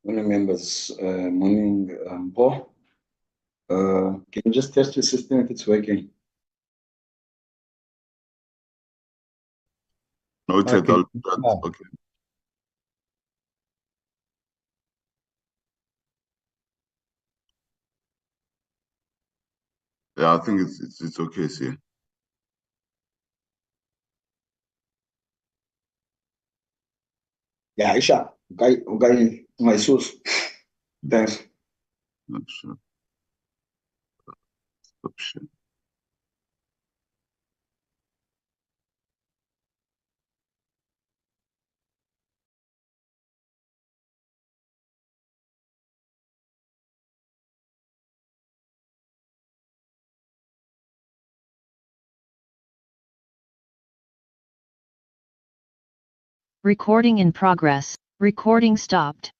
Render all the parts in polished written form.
Morning members, morning, Paul. Can you just test your system if it's working? Noted. Okay. Okay. Yeah, I think it's okay, see. Yeah, Aisha. Okay, my source. Thanks. Not sure. Option. Recording in progress. Recording stopped.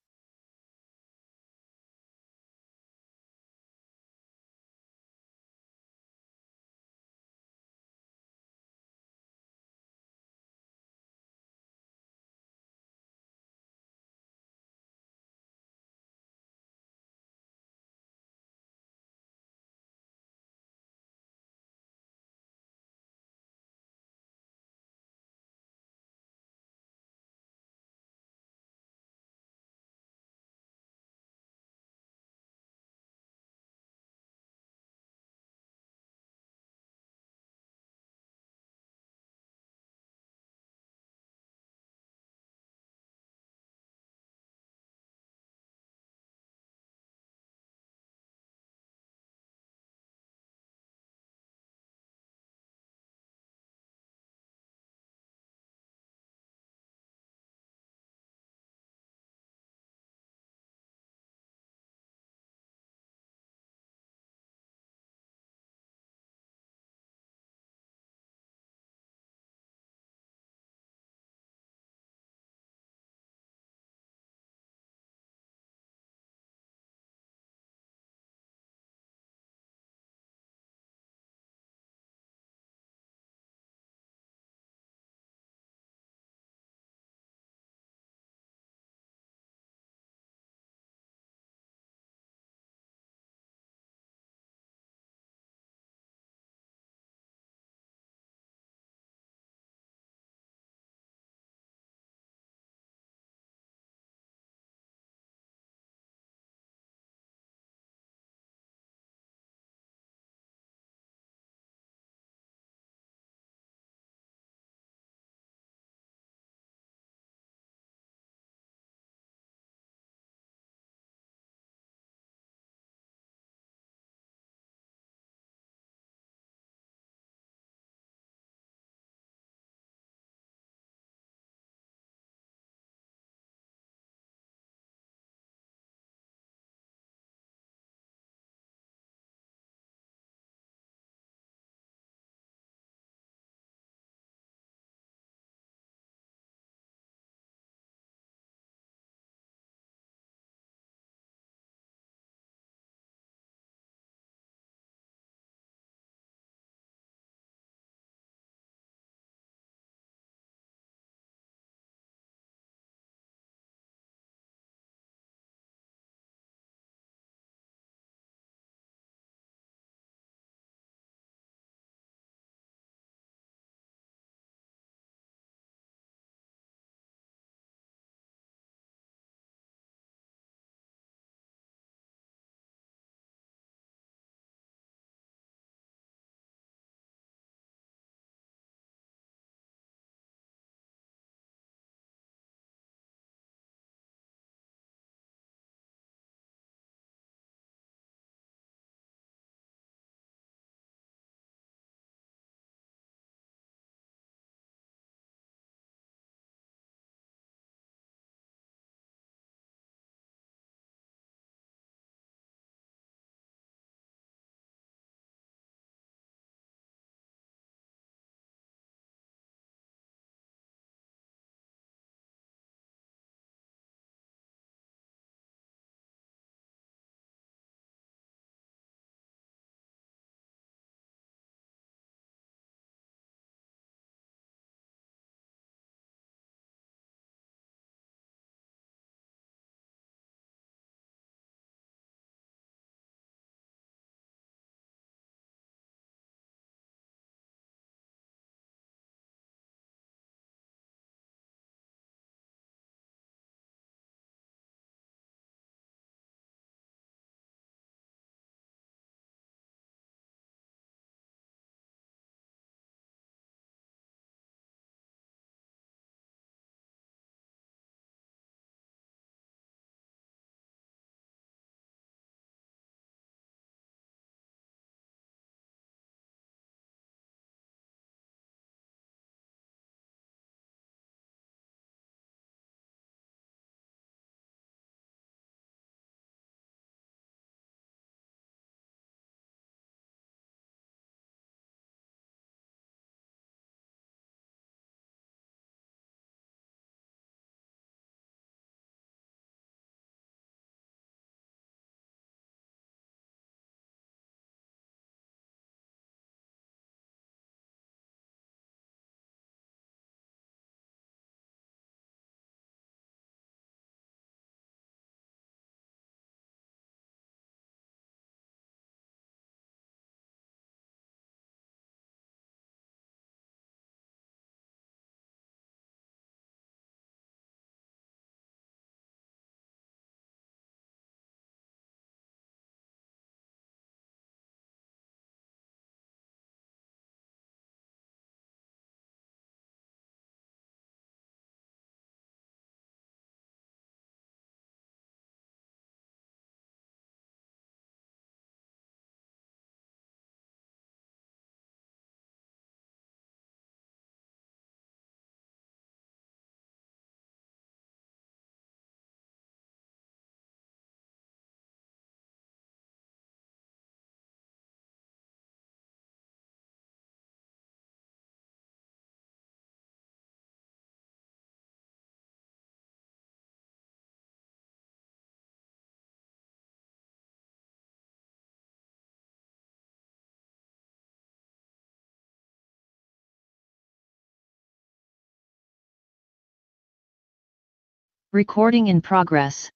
Recording in progress.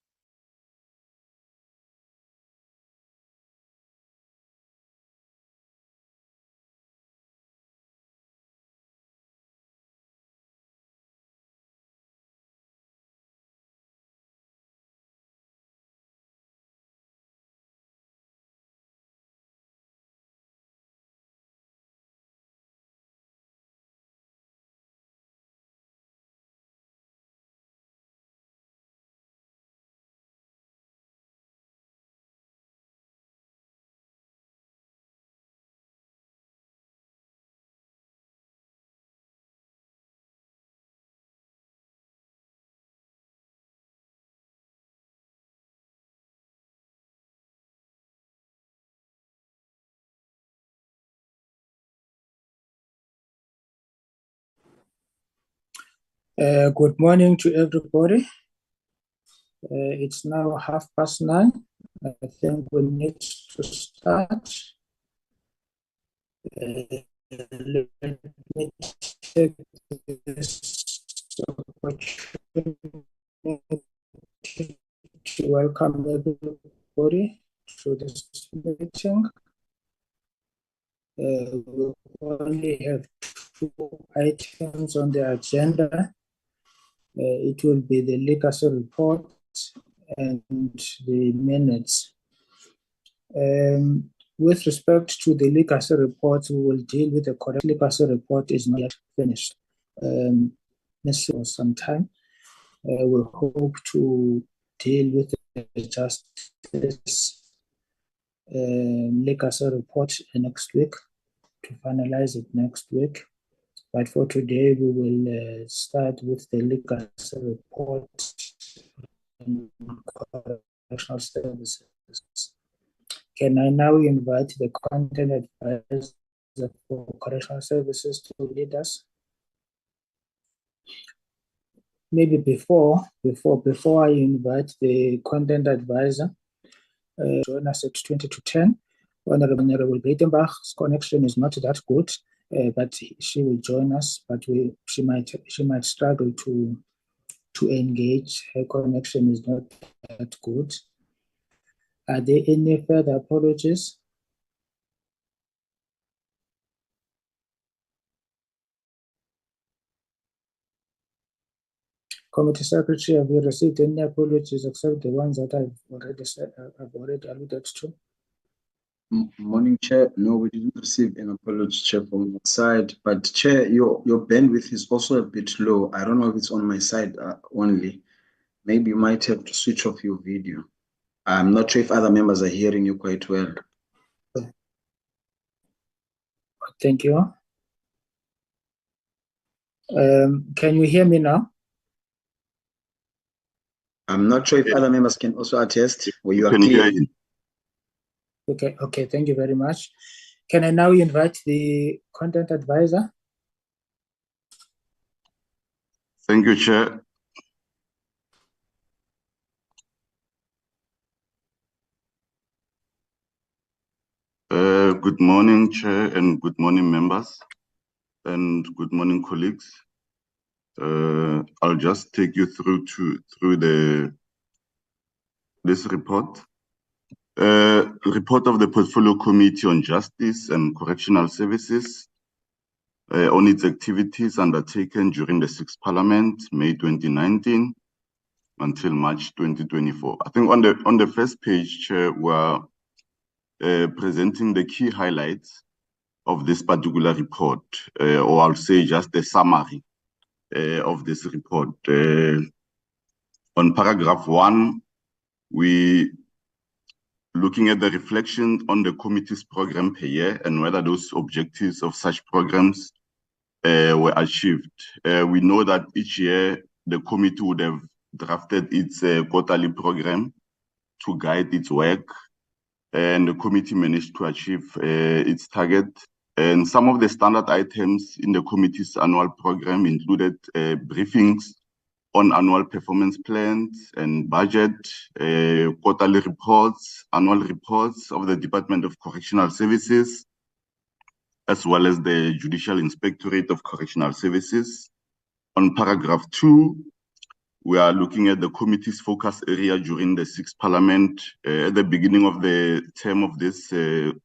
Good morning to everybody. It's now 9:30. I think we need to start. Let me take this opportunity to welcome everybody to this meeting. We only have 2 items on the agenda. It will be the legacy report and the minutes. With respect to the legacy report, we will deal with the correct legacy report is not yet finished. For some time. We hope to deal with the justice legacy report next week, to finalize it next week. But for today, we will start with the legacy report on correctional services. Can I now invite the content advisor for correctional services to lead us? Maybe before I invite the content advisor, join us at 20 to 10. Honorable Breitenbach's connection is not that good, but she will join us. But she might struggle to engage. Her connection is not that good. Are there any further apologies? Committee Secretary, have you received any apologies except the ones that I've already alluded to? Morning, Chair. No, we didn't receive an apology, Chair, from that side. But Chair, your bandwidth is also a bit low. I don't know if it's on my side only. Maybe you might have to switch off your video. I'm not sure if other members are hearing you quite well. Thank you. Can you hear me now? I'm not sure if other members can also attest where you are Can clear. hear you. Okay, thank you very much. Can I now invite the content advisor? Thank you, Chair. Good morning, Chair, and good morning, members, and good morning, colleagues. I'll just take you through this report. Report of the Portfolio Committee on Justice and Correctional Services on its activities undertaken during the 6th Parliament, May 2019 until March 2024. I think on the first page, Chair, we're presenting the key highlights of this particular report, or I'll say just a summary of this report. On paragraph 1, we looking at the reflection on the committee's program per year and whether those objectives of such programs were achieved. We know that each year the committee would have drafted its quarterly program to guide its work, and the committee managed to achieve its target. And some of the standard items in the committee's annual program included briefings on annual performance plans and budget, quarterly reports, annual reports of the Department of Correctional Services, as well as the Judicial Inspectorate of Correctional Services. On paragraph 2, we are looking at the committee's focus area during the 6th Parliament. At the beginning of the term of this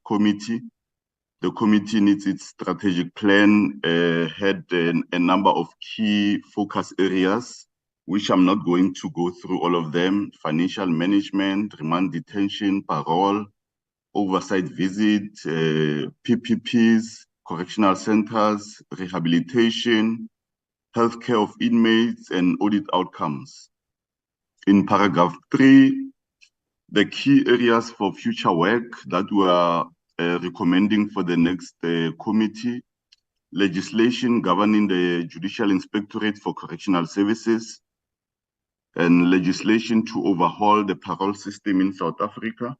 committee, the committee needs its strategic plan, had a number of key focus areas, which I'm not going to go through all of them: financial management, remand detention, parole, oversight visit, PPPs, correctional centers, rehabilitation, healthcare of inmates, and audit outcomes. In paragraph 3, the key areas for future work that we are recommending for the next committee: legislation governing the Judicial Inspectorate for Correctional Services, and legislation to overhaul the parole system in South Africa.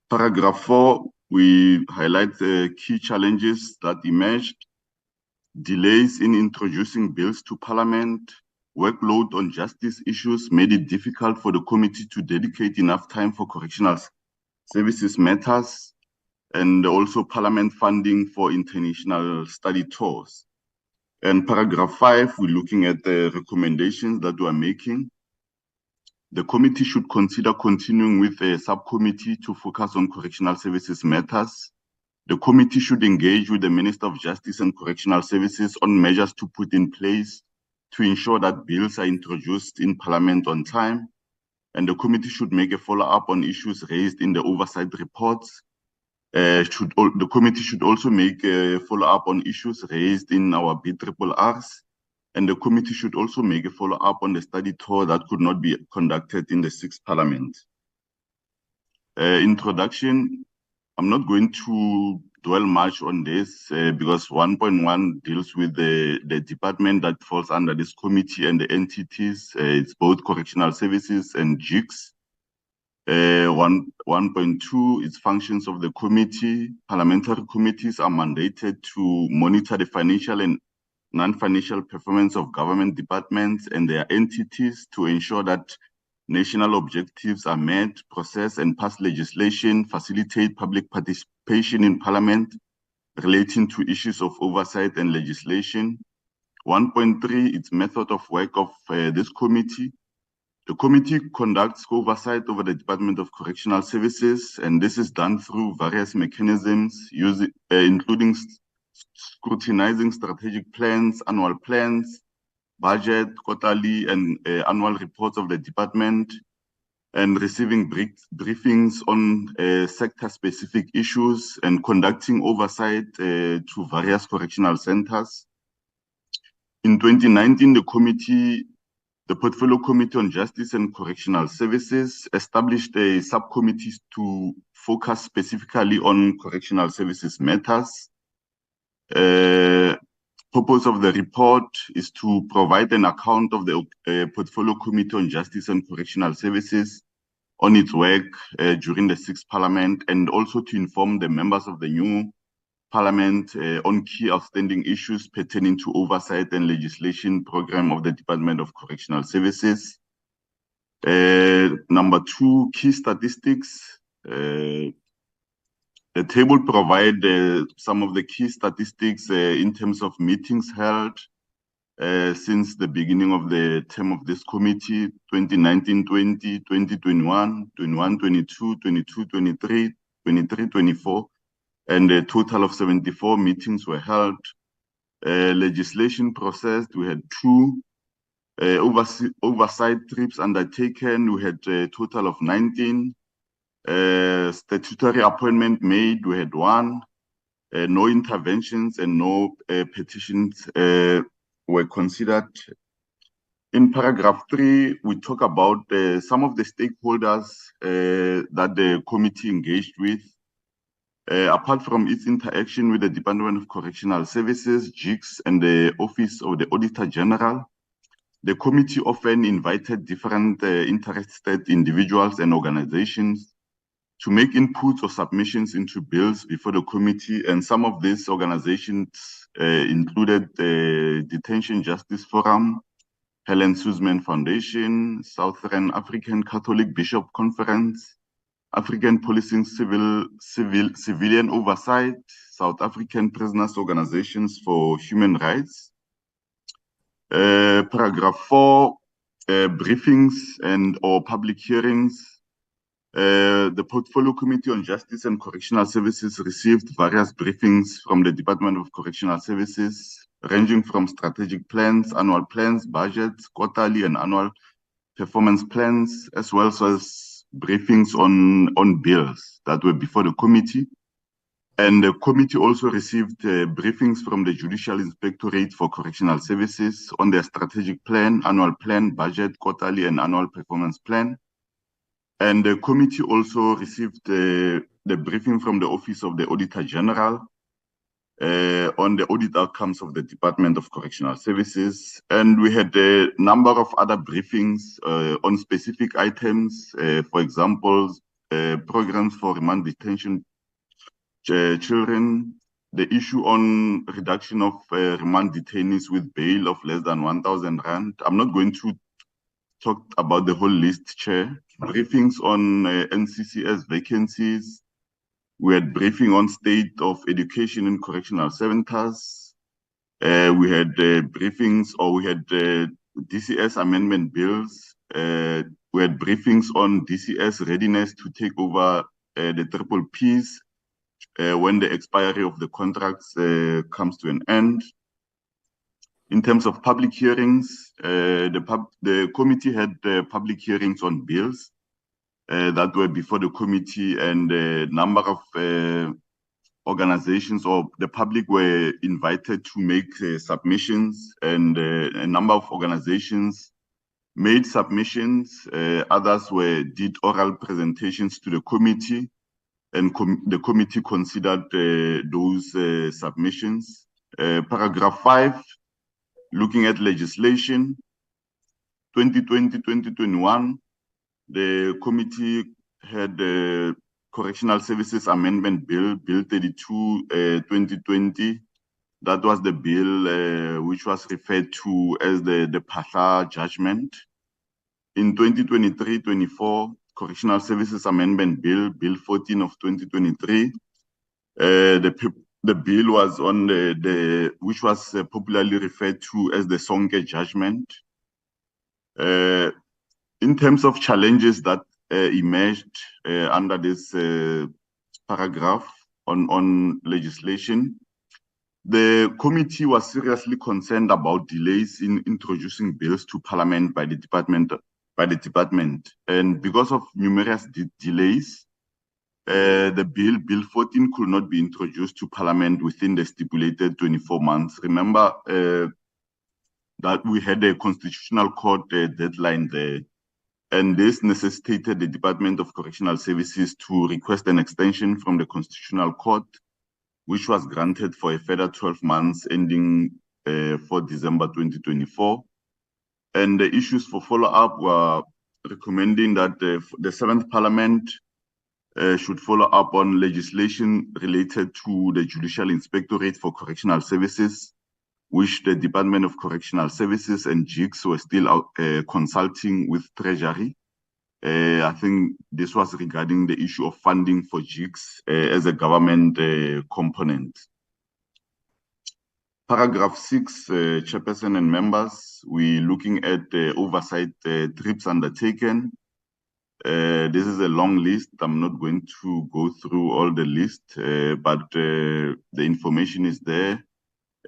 Paragraph 4, we highlight the key challenges that emerged: delays in introducing bills to Parliament, workload on justice issues made it difficult for the committee to dedicate enough time for correctional services matters, and also Parliament funding for international study tours. And paragraph 5, we're looking at the recommendations that we're making. The committee should consider continuing with a subcommittee to focus on correctional services matters. The committee should engage with the Minister of Justice and Correctional Services on measures to put in place to ensure that bills are introduced in Parliament on time. And the committee should make a follow-up on issues raised in the oversight reports. The committee should also make a follow-up on issues raised in our BRRRs. And the committee should also make a follow-up on the study tour that could not be conducted in the 6th Parliament. Introduction. I'm not going to dwell much on this because 1.1 deals with the department that falls under this committee and the entities. It's both correctional services and JICS. 1.2, its functions of the committee. Parliamentary committees are mandated to monitor the financial and non-financial performance of government departments and their entities to ensure that national objectives are met, process and pass legislation, facilitate public participation in Parliament relating to issues of oversight and legislation. 1.3, its method of work of this committee. The committee conducts oversight over the Department of Correctional Services, and this is done through various mechanisms, including scrutinizing strategic plans, annual plans, budget, quarterly and annual reports of the department, and receiving briefings on sector-specific issues, and conducting oversight to various correctional centers. In 2019, the Portfolio Committee on Justice and Correctional Services established a subcommittee to focus specifically on correctional services matters. Purpose of the report is to provide an account of the Portfolio Committee on Justice and Correctional Services on its work during the 6th Parliament, and also to inform the members of the new Parliament on key outstanding issues pertaining to oversight and legislation program of the Department of Correctional Services. Number 2, key statistics. The table provides some of the key statistics in terms of meetings held since the beginning of the term of this committee: 2019-20, 2021, 21-22, 22-23, 23-24, and a total of 74 meetings were held. Legislation processed, we had 2. Oversight trips undertaken, we had a total of 19. Statutory appointment made, we had 1. No interventions and no petitions were considered. In paragraph 3, we talk about some of the stakeholders that the committee engaged with. Apart from its interaction with the Department of Correctional Services, JICS, and the Office of the Auditor General, the committee often invited different interested individuals and organizations to make inputs or submissions into bills before the committee, and some of these organizations included the Detention Justice Forum, Helen Suzman Foundation, Southern African Catholic Bishop Conference, African Policing Civilian Oversight, South African Prisoners Organizations for Human Rights. Paragraph 4, briefings and or public hearings. The Portfolio Committee on Justice and Correctional Services received various briefings from the Department of Correctional Services, ranging from strategic plans, annual plans, budgets, quarterly and annual performance plans, as well as briefings on bills that were before the committee. And the committee also received briefings from the Judicial Inspectorate for Correctional Services on their strategic plan, annual plan, budget, quarterly and annual performance plan. And the committee also received the briefing from the Office of the Auditor General on the audit outcomes of the Department of Correctional Services. And we had a number of other briefings on specific items, for example, programs for remand detention children, the issue on reduction of remand detainees with bail of less than 1,000 rand. I'm not going to talk about the whole list, Chair. Briefings on NCCS vacancies. We had briefing on state of education in correctional centers. We had briefings, or we had DCS amendment bills. We had briefings on DCS readiness to take over the triple Ps when the expiry of the contracts comes to an end. In terms of public hearings, the committee had public hearings on bills that were before the committee, and a number of organizations or the public were invited to make submissions, and a number of organizations made submissions. Others did oral presentations to the committee, and the committee considered those submissions. Paragraph 5, looking at legislation, 2020-2021, the committee had the Correctional Services Amendment Bill, Bill 32, 2020. That was the bill which was referred to as the Phahla judgment. In 2023-24, Correctional Services Amendment Bill, Bill 14 of 2023, the bill was on which was popularly referred to as the Sonke judgment. In terms of challenges that emerged under this paragraph on legislation, the committee was seriously concerned about delays in introducing bills to Parliament by the department. And because of numerous delays, the bill 14 could not be introduced to Parliament within the stipulated 24 months. Remember that we had a Constitutional Court deadline there, and this necessitated the Department of Correctional Services to request an extension from the Constitutional Court, which was granted for a further 12 months ending 4 December 2024. And the issues for follow-up were recommending that the 7th Parliament should follow up on legislation related to the Judicial Inspectorate for Correctional Services, which the Department of Correctional Services and JICS were still out, consulting with Treasury. I think this was regarding the issue of funding for JICS as a government component. Paragraph 6, Chairperson and members, we're looking at oversight trips undertaken. This is a long list. I'm not going to go through all the list, but the information is there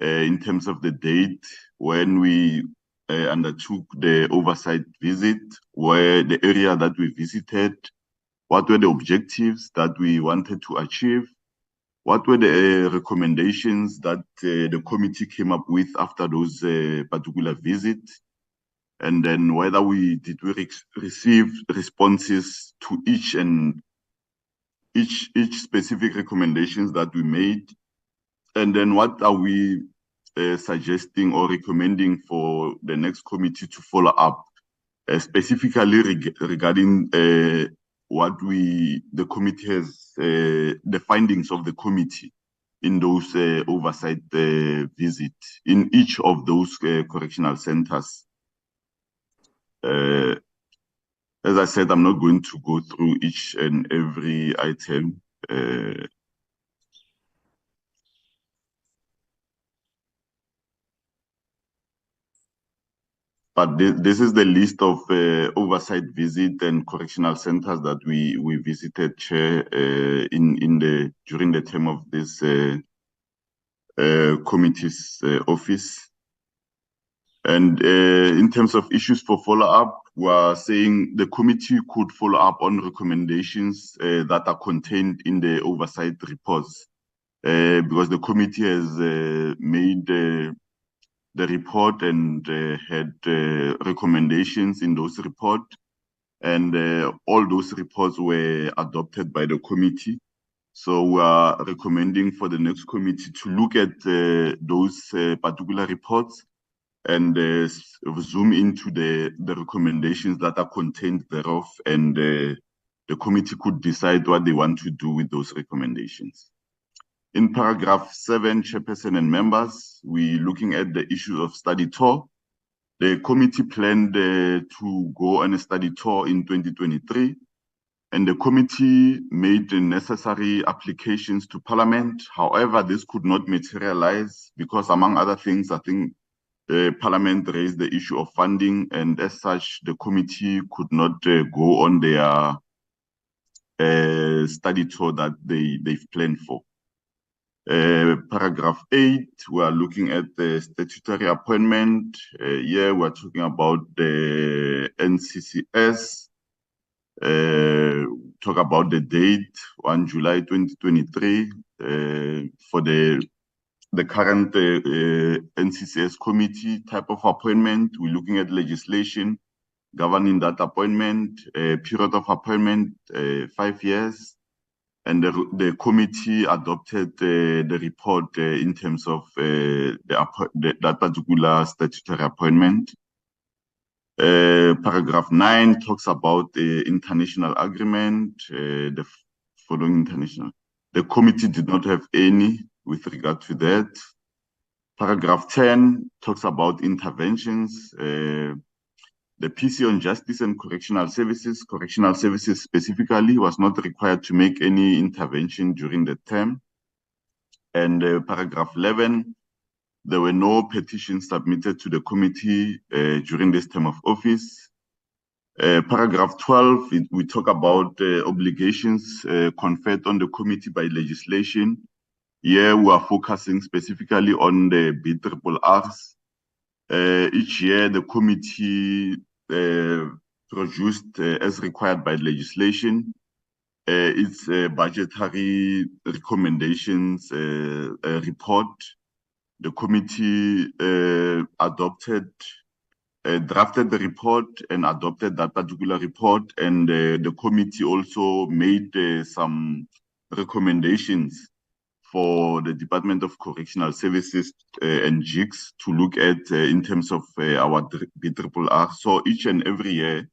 in terms of the date when we undertook the oversight visit, where the area that we visited, what were the objectives that we wanted to achieve, what were the recommendations that the committee came up with after those particular visits, and then whether we receive responses to each specific recommendations that we made, and then what are we suggesting or recommending for the next committee to follow up, specifically regarding what the committee has, the findings of the committee in those oversight visits in each of those correctional centers. As I said, I'm not going to go through each and every item. But this is the list of oversight visit and correctional centers that we visited, Chair, during the term of this committee's office. And in terms of issues for follow-up, we are saying the committee could follow up on recommendations that are contained in the oversight reports, because the committee has made the report and had recommendations in those reports, and all those reports were adopted by the committee. So we are recommending for the next committee to look at those particular reports and zoom into the recommendations that are contained thereof, and the committee could decide what they want to do with those recommendations. In paragraph 7, chairperson and members, we're looking at the issue of study tour. The committee planned to go on a study tour in 2023, and the committee made the necessary applications to Parliament. However, this could not materialize because, among other things, I think Parliament raised the issue of funding, and as such, the committee could not go on their study tour that they've planned for. Paragraph 8, we are looking at the statutory appointment. Here we're talking about the NCCS. Talk about the date, 1 July 2023, for the current NCCS committee type of appointment. We're looking at legislation governing that appointment, period of appointment, 5 years. And the committee adopted the report in terms of that particular statutory appointment. Paragraph 9 talks about the international agreement, the following international. The committee did not have any with regard to that. Paragraph 10 talks about interventions. The PC on Justice and Correctional Services specifically, was not required to make any intervention during the term. And paragraph 11, there were no petitions submitted to the committee during this term of office. Paragraph 12, we talk about obligations conferred on the committee by legislation. Here we are focusing specifically on the BRRRs. Each year, the committee produced, as required by legislation, its budgetary recommendations report. The committee drafted the report and adopted that particular report, and the committee also made some recommendations for the Department of Correctional Services and JICS to look at in terms of our BRRR. So each and every year,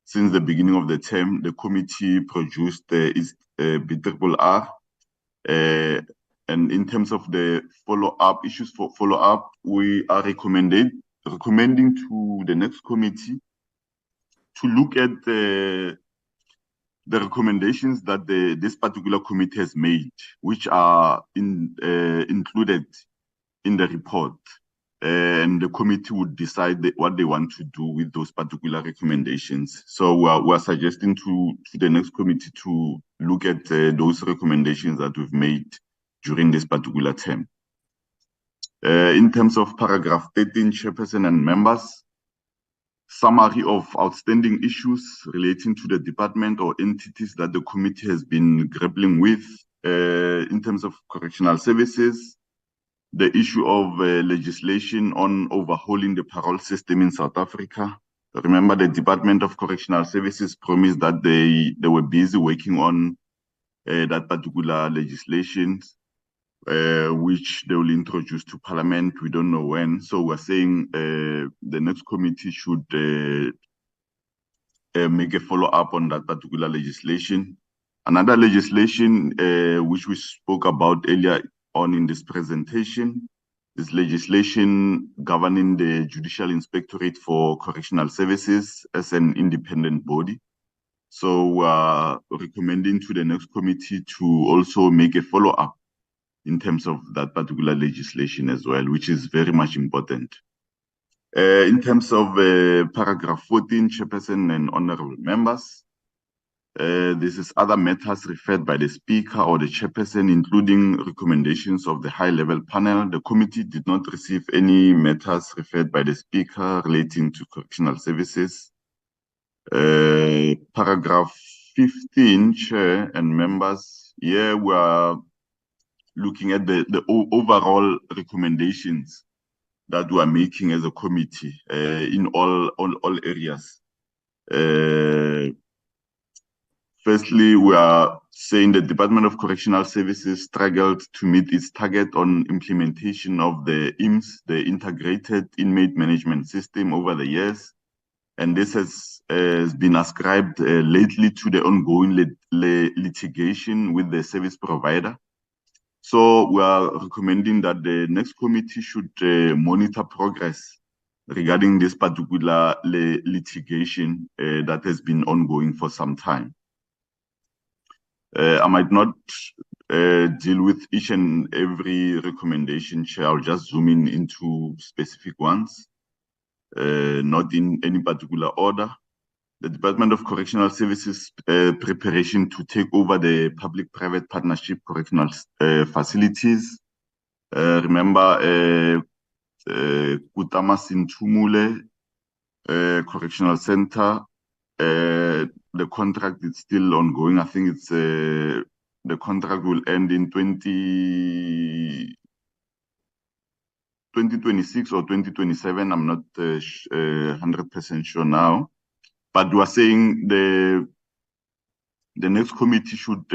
since the beginning of the term, the committee produced its BRRR. And in terms of the follow-up, issues for follow-up, we are recommending to the next committee to look at the recommendations that this particular committee has made, which are included in the report. And the committee would decide what they want to do with those particular recommendations. So we're suggesting to the next committee to look at those recommendations that we've made during this particular term. In terms of paragraph 13, chairperson and members, summary of outstanding issues relating to the department or entities that the committee has been grappling with in terms of correctional services, the issue of legislation on overhauling the parole system in South Africa. Remember, the Department of Correctional Services promised that they were busy working on that particular legislation, which they will introduce to Parliament. We don't know when. So we're saying the next committee should make a follow-up on that particular legislation. Another legislation which we spoke about earlier on in this presentation is legislation governing the Judicial Inspectorate for Correctional Services as an independent body. So recommending to the next committee to also make a follow-up in terms of that particular legislation as well, which is very much important. In terms of paragraph 14, Chairperson and honorable members, this is other matters referred by the Speaker or the Chairperson, including recommendations of the high-level panel. The committee did not receive any matters referred by the Speaker relating to correctional services. Paragraph 15, Chair and members, here we are looking at the overall recommendations that we are making as a committee in all areas. Firstly, we are saying the Department of Correctional Services struggled to meet its target on implementation of the IMS, the Integrated Inmate Management System, over the years. And this has been ascribed lately to the ongoing litigation with the service provider. So we are recommending that the next committee should monitor progress regarding this particular litigation that has been ongoing for some time. I might not deal with each and every recommendation, Chair. I'll just zoom in into specific ones, not in any particular order. The Department of Correctional Services preparation to take over the public-private partnership correctional facilities. Remember, Kutama Sintumule Correctional Center, the contract is still ongoing. I think it's the contract will end in 2026 or 2027. I'm not 100% sure now. But we are saying the next committee should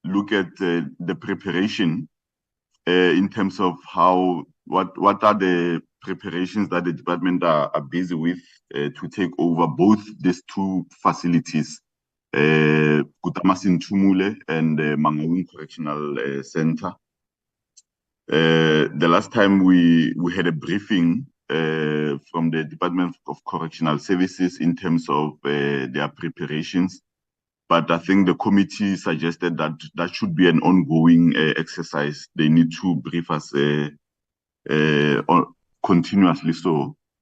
look at the preparation in terms of what are the preparations that the department are busy with to take over both these two facilities, Kutamasin Tumule and Mangaung Correctional Center. The last time we had a briefing from the Department of Correctional Services in terms of their preparations, but I think the committee suggested that that should be an ongoing exercise. They need to brief us continuously.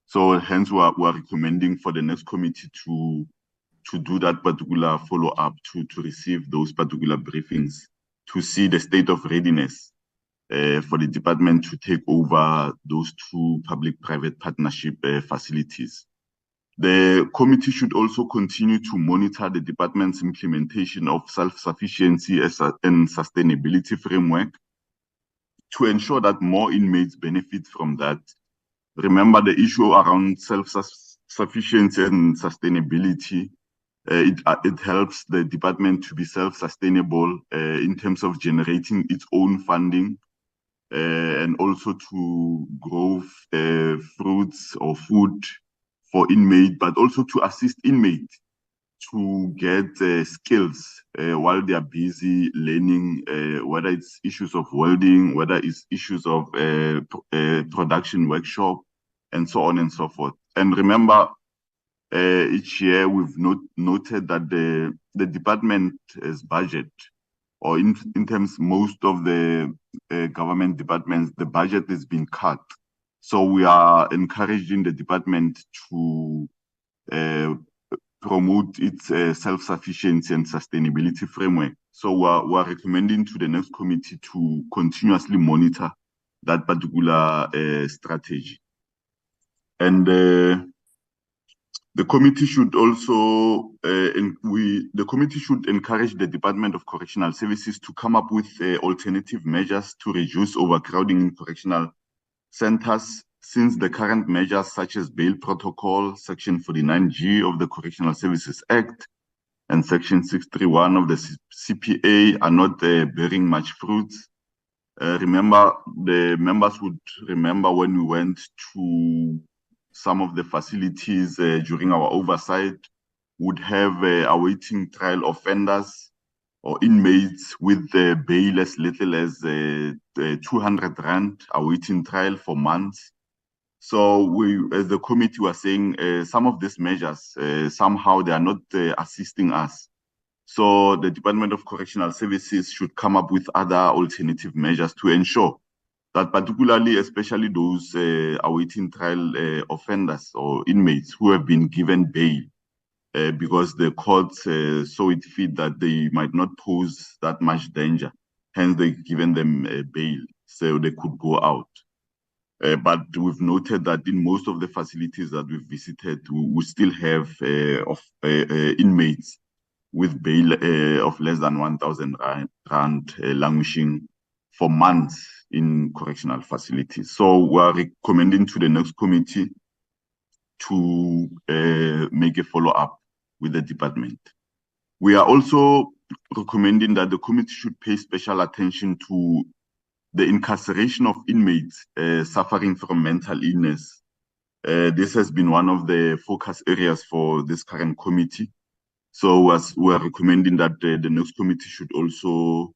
So hence we are recommending for the next committee to do that particular follow-up, to receive those particular briefings, to see the state of readiness for the department to take over those two public-private partnership facilities. The committee should also continue to monitor the department's implementation of self-sufficiency and sustainability framework to ensure that more inmates benefit from that. Remember the issue around self-sufficiency and sustainability. It helps the department to be self-sustainable in terms of generating its own funding and also to grow fruits or food for inmates, but also to assist inmates to get skills while they are busy learning, whether it's issues of welding, whether it's issues of production workshop, and so on and so forth. And remember, each year we've noted that the department's budget, or in terms most of the government departments, the budget has been cut. So we are encouraging the department to promote its self-sufficiency and sustainability framework. So we are recommending to the next committee to continuously monitor that particular strategy. And the committee should also, the committee should encourage the Department of Correctional Services to come up with alternative measures to reduce overcrowding in correctional centers, since the current measures such as bail protocol, Section 49G of the Correctional Services Act, and Section 631 of the CPA are not bearing much fruit. Remember, the members would remember when we went to some of the facilities during our oversight, would have awaiting trial offenders or inmates with bail as little as 200 Rand awaiting trial for months. So we, as the committee, were saying some of these measures, somehow they are not assisting us. So the Department of Correctional Services should come up with other alternative measures to ensure that particularly, especially those awaiting trial offenders or inmates who have been given bail because the courts saw it fit that they might not pose that much danger. Hence, they've given them bail so they could go out. But we've noted that in most of the facilities that we've visited, we still have inmates with bail of less than 1,000 rand languishing for months in correctional facilities. So we are recommending to the next committee to make a follow-up with the department. We are also recommending that the committee should pay special attention to the incarceration of inmates suffering from mental illness. This has been one of the focus areas for this current committee. So as we are recommending that the next committee should also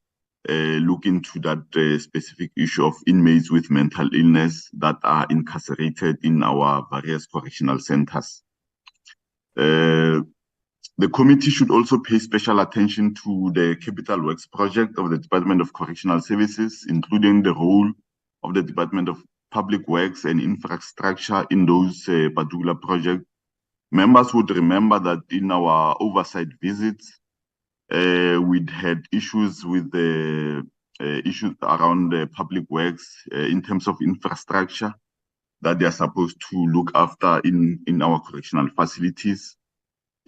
look into that specific issue of inmates with mental illness that are incarcerated in our various correctional centers. The committee should also pay special attention to the capital works project of the Department of Correctional Services, including the role of the Department of Public Works and Infrastructure in those particular projects. Members would remember that in our oversight visits, we'd had issues with the issues around the public works in terms of infrastructure that they are supposed to look after in our correctional facilities.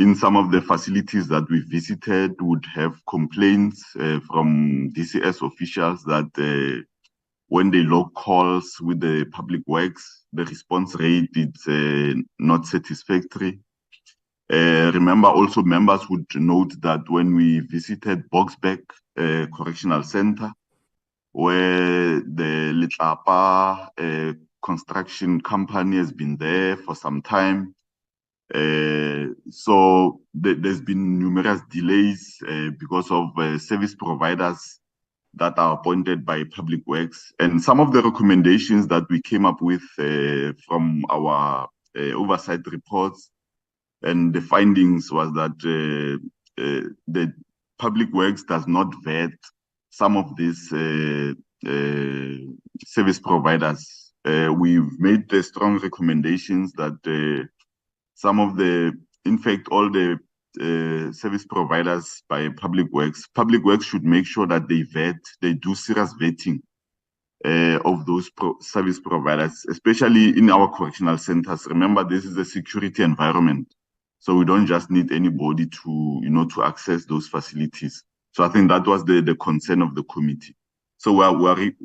In some of the facilities that we visited, would have complaints from DCS officials that when they log calls with the public works, the response rate is not satisfactory. Remember also members would note that when we visited Boxback Correctional Center, where the Letlapa construction company has been there for some time, so there's been numerous delays because of service providers that are appointed by Public Works. And some of the recommendations that we came up with from our oversight reports and the findings was that the Public Works does not vet some of these service providers. We've made strong recommendations that some of in fact, all the service providers by Public Works should make sure that they do serious vetting of those service providers, especially in our correctional centers. Remember, this is a security environment, so we don't just need anybody to, to access those facilities. So I think that was the concern of the committee. So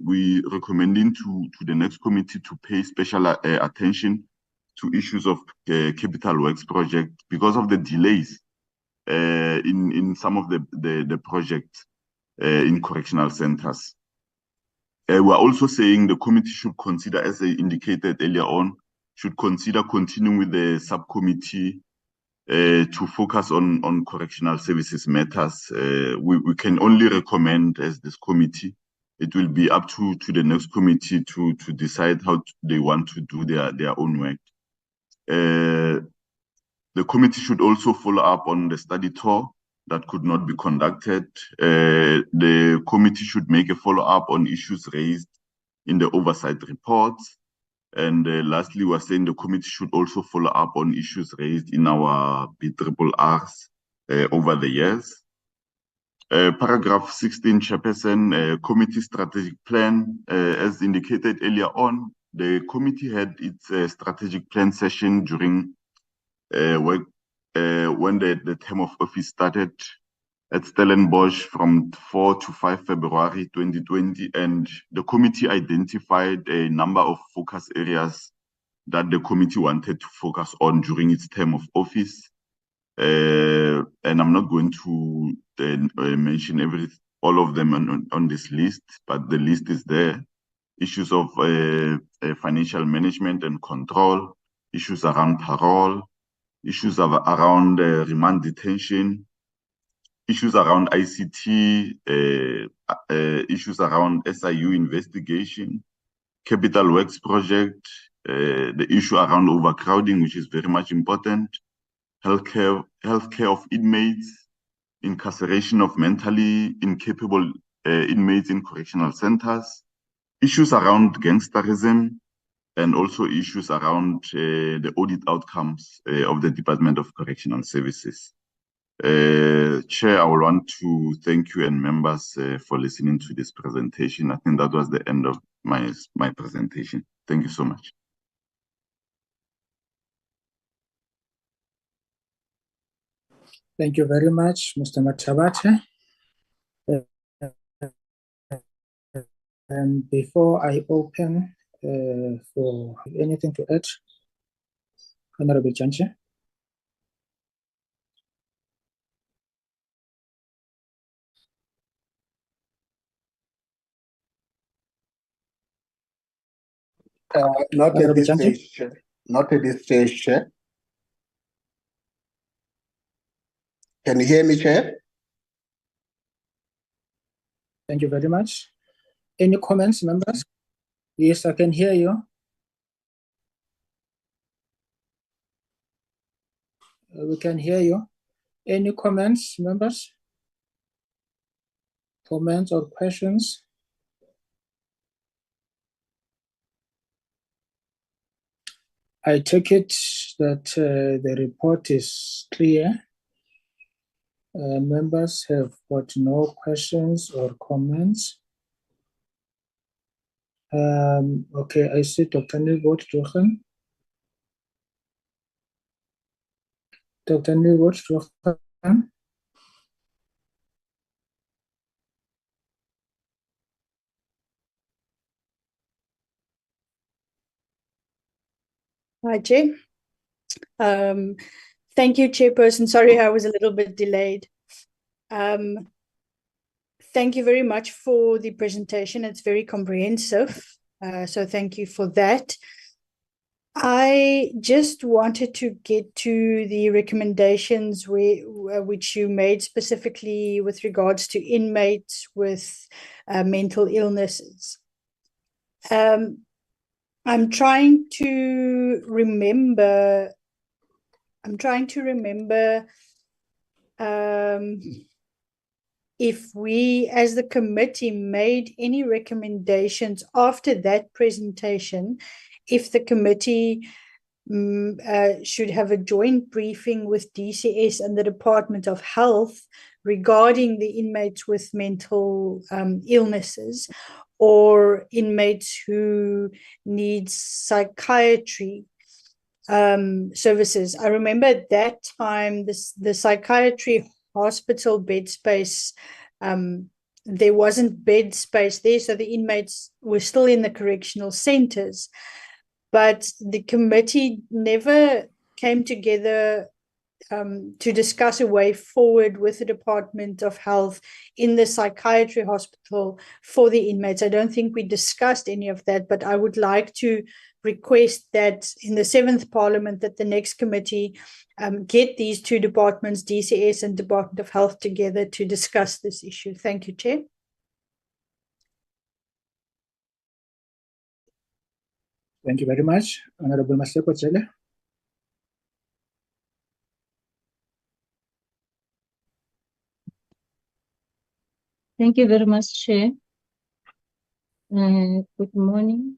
we recommending to the next committee to pay special attention to issues of capital works project because of the delays in some of the projects in correctional centers. We're also saying the committee should consider, as I indicated earlier on, should consider continuing with the subcommittee to focus on correctional services matters. We can only recommend as this committee. It will be up to the next committee to decide how they want to do their own work. The committee should also follow up on the study tour that could not be conducted. The committee should make a follow-up on issues raised in the oversight reports. And lastly, we're saying the committee should also follow up on issues raised in our BRRRs over the years. Paragraph 16, Chairperson, committee strategic plan. As indicated earlier on, the committee had its strategic plan session during when the term of office started at Stellenbosch from 4 to 5 February 2020, and the committee identified a number of focus areas that the committee wanted to focus on during its term of office. And I'm not going to mention all of them on this list, but the list is there. Issues of financial management and control, issues around parole, issues around remand detention, issues around ICT, issues around SIU investigation, capital works project, the issue around overcrowding, which is very much important, healthcare of inmates, incarceration of mentally incapable inmates in correctional centers, issues around gangsterism, and also issues around the audit outcomes of the Department of Correctional Services. Chair, I would want to thank you and members for listening to this presentation. I think that was the end of my presentation. Thank you so much. Thank you very much, Mr. Mathabate. And before I open for anything to add, Honorable Janche. Not at Honorable this Janche. stage. Not at this stage, Chair. Can you hear me, Chair? Thank you very much. Any comments, members? Yes, I can hear you. We can hear you. Any comments, members? Comments or questions? I take it that the report is clear. Members have got no questions or comments. Okay, I see Dr. Nilbert Jochen. Dr. Nilbert Jochen. Hi, Chair. Thank you, Chairperson. Sorry, I was a little bit delayed. Thank you very much for the presentation. It's very comprehensive. So thank you for that. I just wanted to get to the recommendations which you made specifically with regards to inmates with mental illnesses. I'm trying to remember if we as the committee made any recommendations after that presentation, if the committee should have a joint briefing with DCS and the Department of Health regarding the inmates with mental illnesses or inmates who need psychiatry services. I remember at that time the psychiatry hospital bed space, there wasn't bed space there, so the inmates were still in the correctional centers. But the committee never came together to discuss a way forward with the Department of Health in the psychiatry hospital for the inmates. I don't think we discussed any of that, but I would like to request that in the 7th Parliament that the next committee get these two departments, DCS and Department of Health, together to discuss this issue. Thank you, Chair. Thank you very much, Honorable Maseko Tsele. Thank you very much, Chair. Good morning,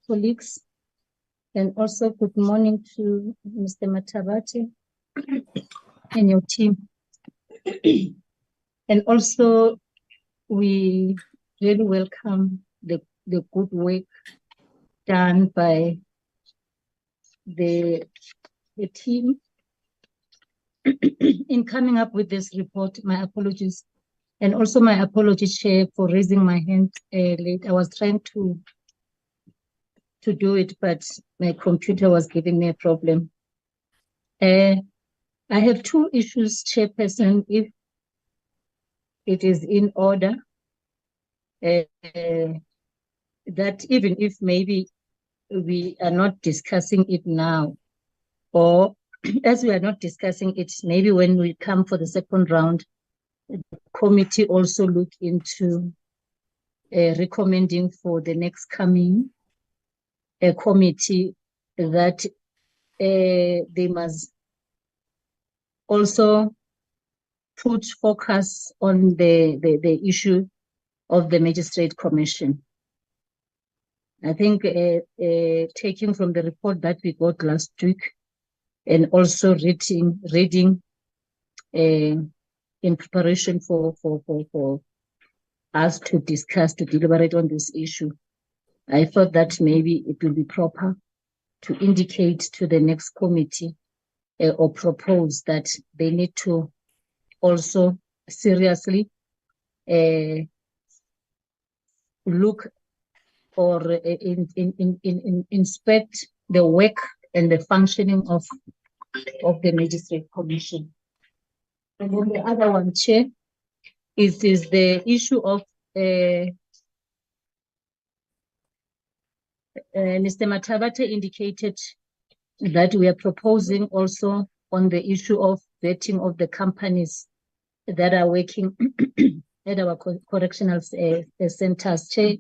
colleagues, and also good morning to Mr. Mathabate and your team. And also, we really welcome the good work done by the team in coming up with this report. My apologies. And also my apology, Chair, for raising my hand late. I was trying to do it, but my computer was giving me a problem. I have two issues, Chairperson, if it is in order. That even if maybe we are not discussing it now, or as we are not discussing it, maybe when we come for the second round, the committee also look into recommending for the next coming committee that they must also put focus on the issue of the Magistrate Commission. I think taking from the report that we got last week and also reading in preparation for us to discuss, to deliberate on this issue, I thought that maybe it will be proper to indicate to the next committee or propose that they need to also seriously look or inspect the work and the functioning of the Magistrate Commission. And then the other one, Chair, is the issue of Mr. Matabata indicated that we are proposing also on the issue of vetting of the companies that are working at our correctional centers. Chair,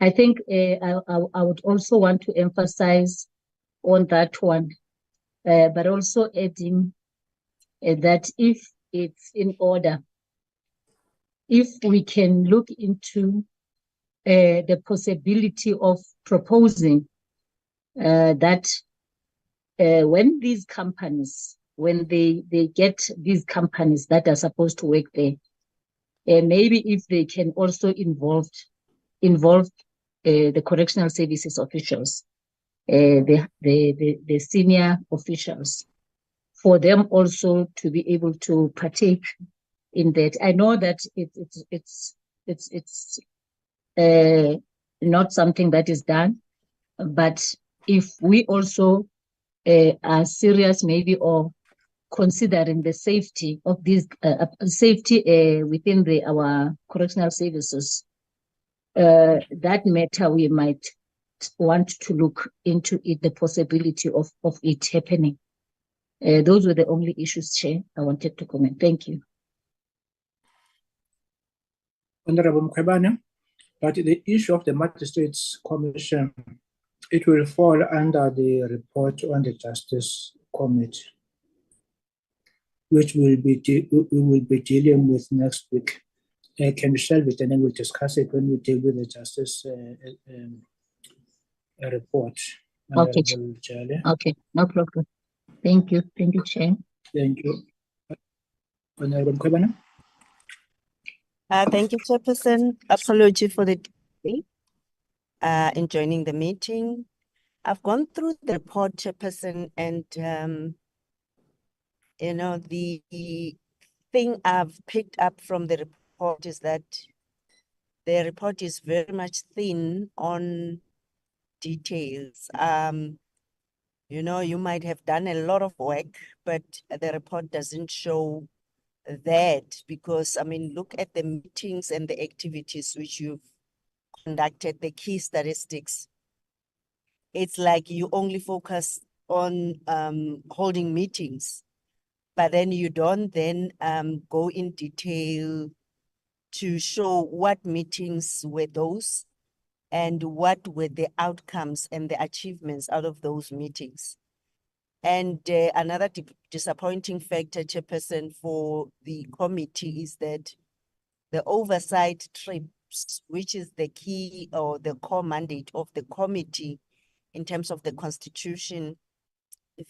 I think I would also want to emphasize on that one, but also adding that if it's in order, if we can look into the possibility of proposing that when these companies, when they get these companies that are supposed to work there, maybe if they can also involve the correctional services officials, the senior officials, for them also to be able to partake in that. I know that it's not something that is done, but if we also are serious, maybe, or considering the safety of these safety within our correctional services, that matter we might want to look into it, the possibility of it happening. Those were the only issues, Chair, I wanted to comment. Thank you. Honorable Mkhwebane, but the issue of the Magistrates Commission, it will fall under the report on the Justice Committee, which we will be dealing with next week. Can we share it, and then we'll discuss it when we deal with the Justice report. Okay. Jale. Okay, no problem. Thank you, Chair. Thank you. Honorable Mkhwebane. Thank you, Chairperson. Apology for the delay in joining the meeting. I've gone through the report, Chairperson, and the thing I've picked up from the report is that the report is very much thin on details. You might have done a lot of work, but the report doesn't show that, because look at the meetings and the activities which you've conducted, the key statistics. It's like you only focus on holding meetings, but then you don't then go in detail to show what meetings were those and what were the outcomes and the achievements out of those meetings. And another disappointing factor, Chairperson, for the committee is that the oversight trips, which is the key or the core mandate of the committee in terms of the constitution,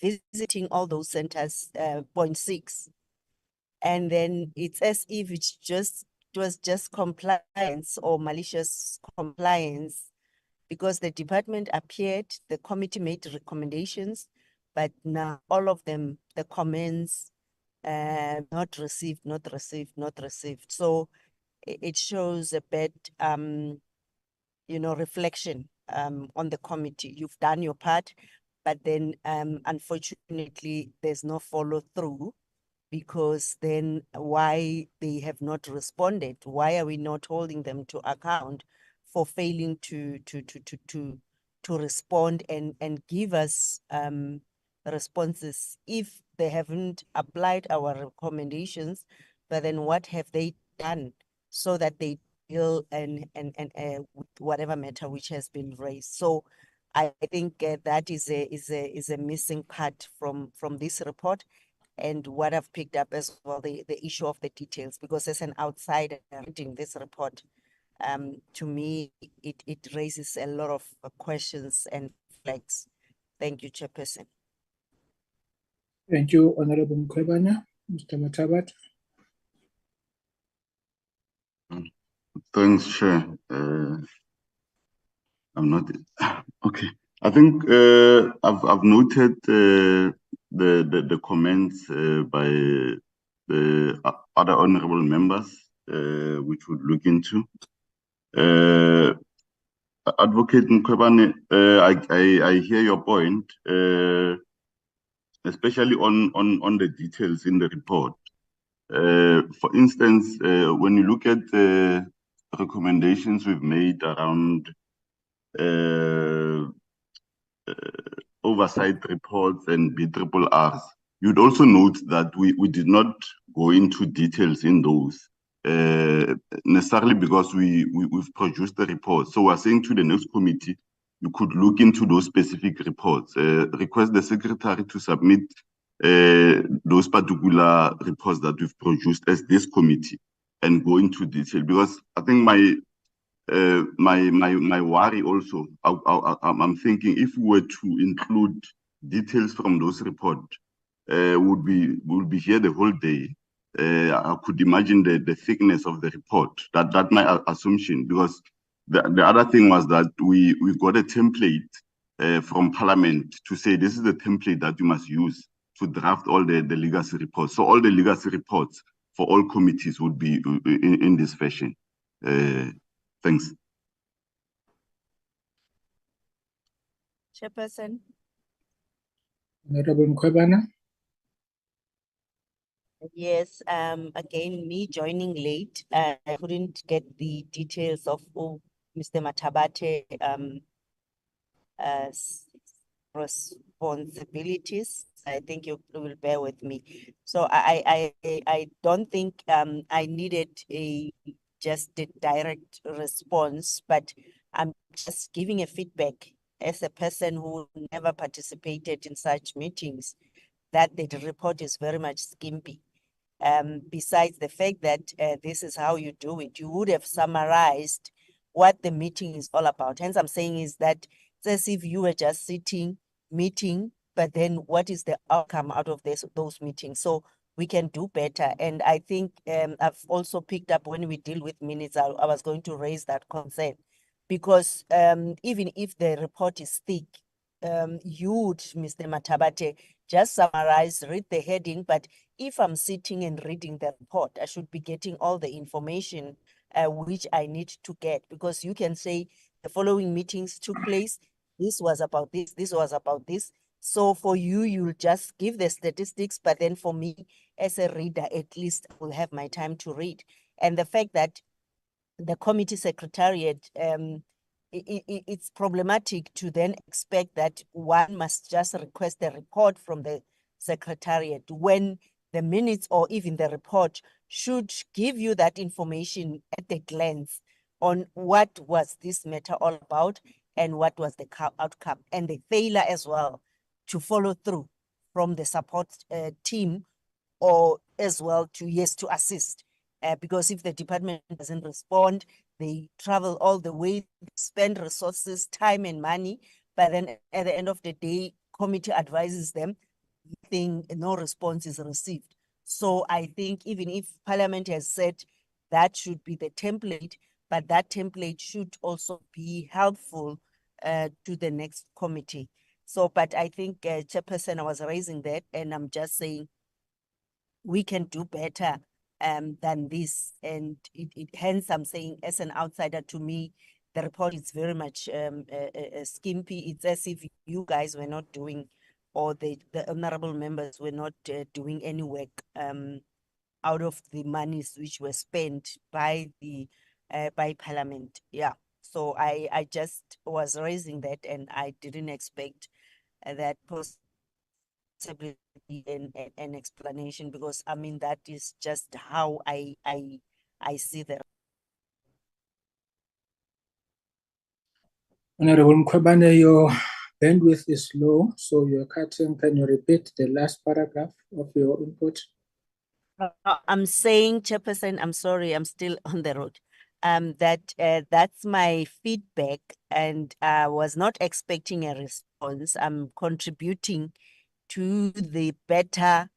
visiting all those centers, 0.6. And then it's as if it was just compliance or malicious compliance, because the department appeared, the committee made recommendations, but now all of them, the comments, not received. So it shows a bad, reflection on the committee. You've done your part, but then unfortunately, there's no follow through, because then why they have not responded? Why are we not holding them to account for failing to respond and give us responses if they haven't applied our recommendations? But then what have they done so that they deal and with whatever matter which has been raised? So I think that is a missing part from this report. And what I've picked up as well, the issue of the details, because as an outsider reading this report, to me, it raises a lot of questions and flags. Thank you, Chairperson. Thank you, Honorable Mkhwebane. Mr. Matabat. Thanks, Chair. I'm not okay. I think I've noted the comments by the other honourable members, which would look into. Advocate Mkhwebane, I hear your point, especially on the details in the report. For instance, when you look at the recommendations we've made around oversight reports and BRRRs, you'd also note that we did not go into details in those, necessarily because we've produced the report. So we're saying to the next committee, you could look into those specific reports, request the secretary to submit those particular reports that we've produced as this committee and go into detail, because I think my worry also, I'm thinking if we were to include details from those reports, we'll be here the whole day. I could imagine the thickness of the report. That's my assumption, because the other thing was that we got a template from Parliament to say this is the template that you must use to draft all the legacy reports. So all the legacy reports for all committees would be in this fashion. Thanks. Chairperson. Honorable Mkhwebane. Yes, again, me joining late, I couldn't get the details of Mr. Matabate responsibilities. I think you will bear with me. So I don't think I needed just a direct response, but I'm just giving a feedback as a person who never participated in such meetings, that the report is very much skimpy. Besides the fact that this is how you do it, you would have summarized what the meeting is all about. Hence, I'm saying is that it's as if you were just sitting, meeting, but then what is the outcome out of those meetings? So we can do better. And I think I've also picked up when we deal with minutes, I was going to raise that concern, because even if the report is thick, you would, Mr. Matabate, just summarize, read the heading, but if I'm sitting and reading the report, I should be getting all the information which I need to get, because you can say the following meetings took place, this was about this, this was about this. So for you, you'll just give the statistics, but then for me as a reader, at least I will have my time to read. And the fact that the committee secretariat, it's problematic to then expect that one must just request a report from the secretariat when the minutes or even the report should give you that information at a glance on what was this matter all about and what was the outcome, and the failure as well to follow through from the support team, or as well to assist. Because if the department doesn't respond, they travel all the way, spend resources, time and money, but then at the end of the day, committee advises them, no response is received. So I think even if Parliament has said that should be the template, but that template should also be helpful to the next committee. So, but I think Chairperson, I was raising that, and I'm just saying we can do better than this. And hence I'm saying, as an outsider, to me, the report is very much skimpy. It's as if you guys were not doing, or the honorable members were not doing any work out of the monies which were spent by the by Parliament. Yeah. So I just was raising that, and I didn't expect that possibly an explanation, because I mean that is just how I see the. Honorable Mkhwebane, your bandwidth is low, so you're cutting. Can you repeat the last paragraph of your input? I'm saying, Chairperson, I'm sorry, I'm still on the road. that's my feedback, and I was not expecting a response. I'm contributing to the better,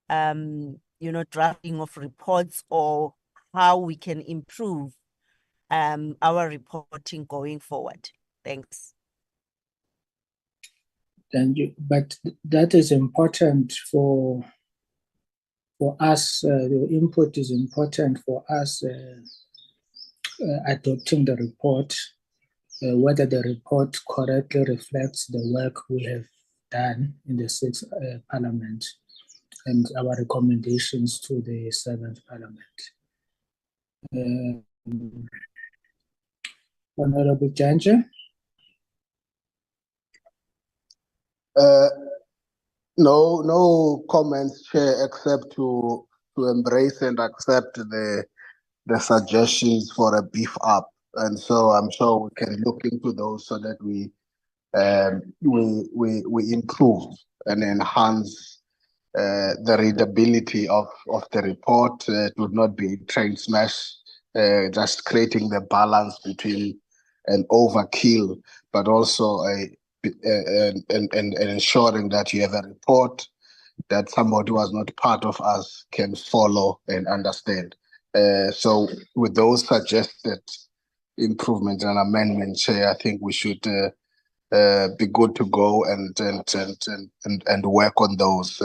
drafting of reports or how we can improve our reporting going forward. Thanks. Thank you. But that is important for us. The input is important for us adopting the report, whether the report correctly reflects the work we have done in the 6th Parliament and our recommendations to the 7th Parliament. Honorable Janja? No comments, Chair, except to embrace and accept the suggestions for a beef up, and so I'm sure we can look into those so that we improve and enhance the readability of the report. It would not be train smash, just creating the balance between an overkill, but also and ensuring that you have a report that somebody who was not part of us can follow and understand. So with those suggested improvements and amendments, Chair, I think we should be good to go and work on those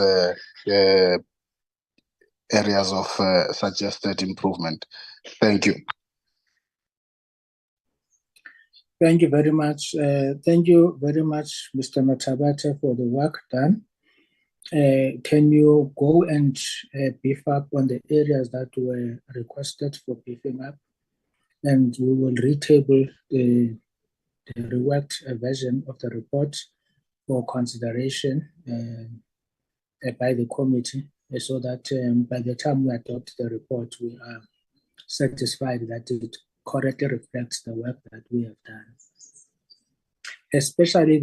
areas of suggested improvement. Thank you. Thank you very much. Thank you very much, Mr. Matabate, for the work done. Can you go and beef up on the areas that were requested for beefing up? And we will retable the reworked version of the report for consideration by the committee, so that by the time we adopt the report, we are satisfied that it correctly reflects the work that we have done. Especially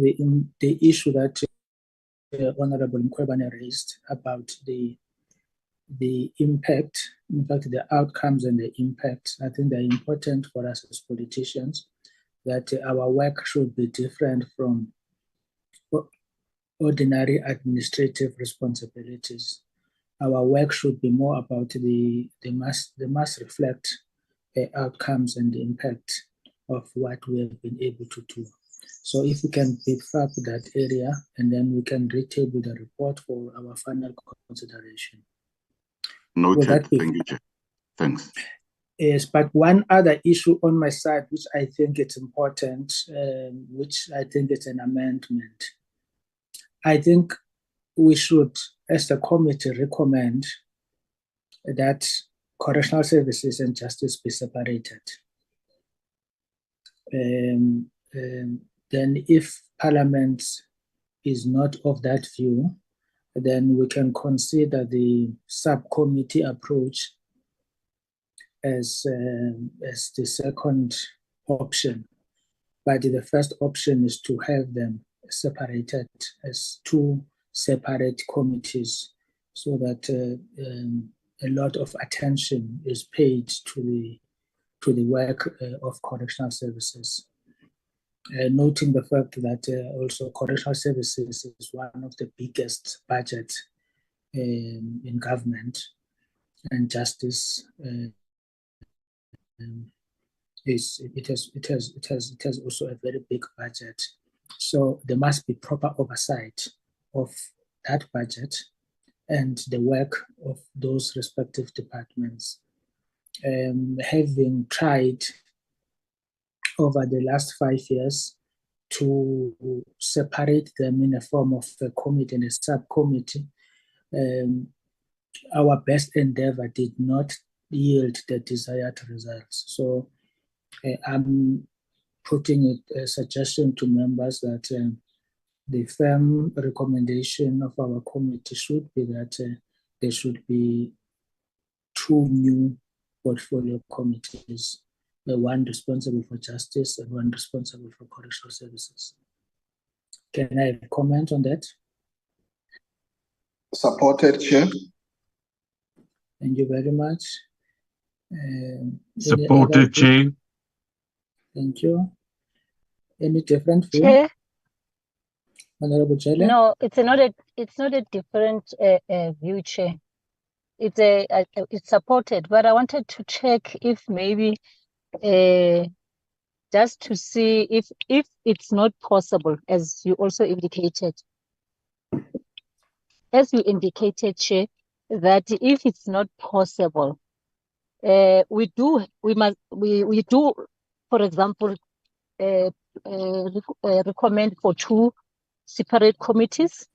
the issue that Honorable Mkhwebane raised about the impact, in fact, the outcomes and the impact. I think they're important for us as politicians, that our work should be different from ordinary administrative responsibilities. Our work should be more about the must reflect the outcomes and the impact of what we have been able to do. So if we can beef up that area, and then we can retable the report for our final consideration. Noted. Thank you, Chair. Thanks. Yes, but one other issue on my side, which I think it's important, which I think it's an amendment. I think we should, as the committee, recommend that correctional services and justice be separated. Then if Parliament is not of that view, then we can consider the subcommittee approach as the second option. But the first option is to have them separated as two separate committees, so that a lot of attention is paid to the work of correctional services. Noting the fact that also correctional services is one of the biggest budgets in government, and justice has also a very big budget. So there must be proper oversight of that budget and the work of those respective departments. Having tried over the last 5 years to separate them in a form of a committee and a subcommittee, our best endeavor did not yield the desired results. So I'm putting a suggestion to members that the firm recommendation of our committee should be that there should be 2 new portfolio committees, one responsible for justice and one responsible for correctional services. Can I comment on that? Supported, Chair. Thank you very much. Any Supported, other- Chair. Thank you. Any different view? Chair, Honorable Jelle? no, it's not a different view, Chair. It's supported, but I wanted to check if maybe just to see if it's not possible, as you also indicated. As you indicated, Chair, that if it's not possible, we do, for example, recommend for 2 separate committees.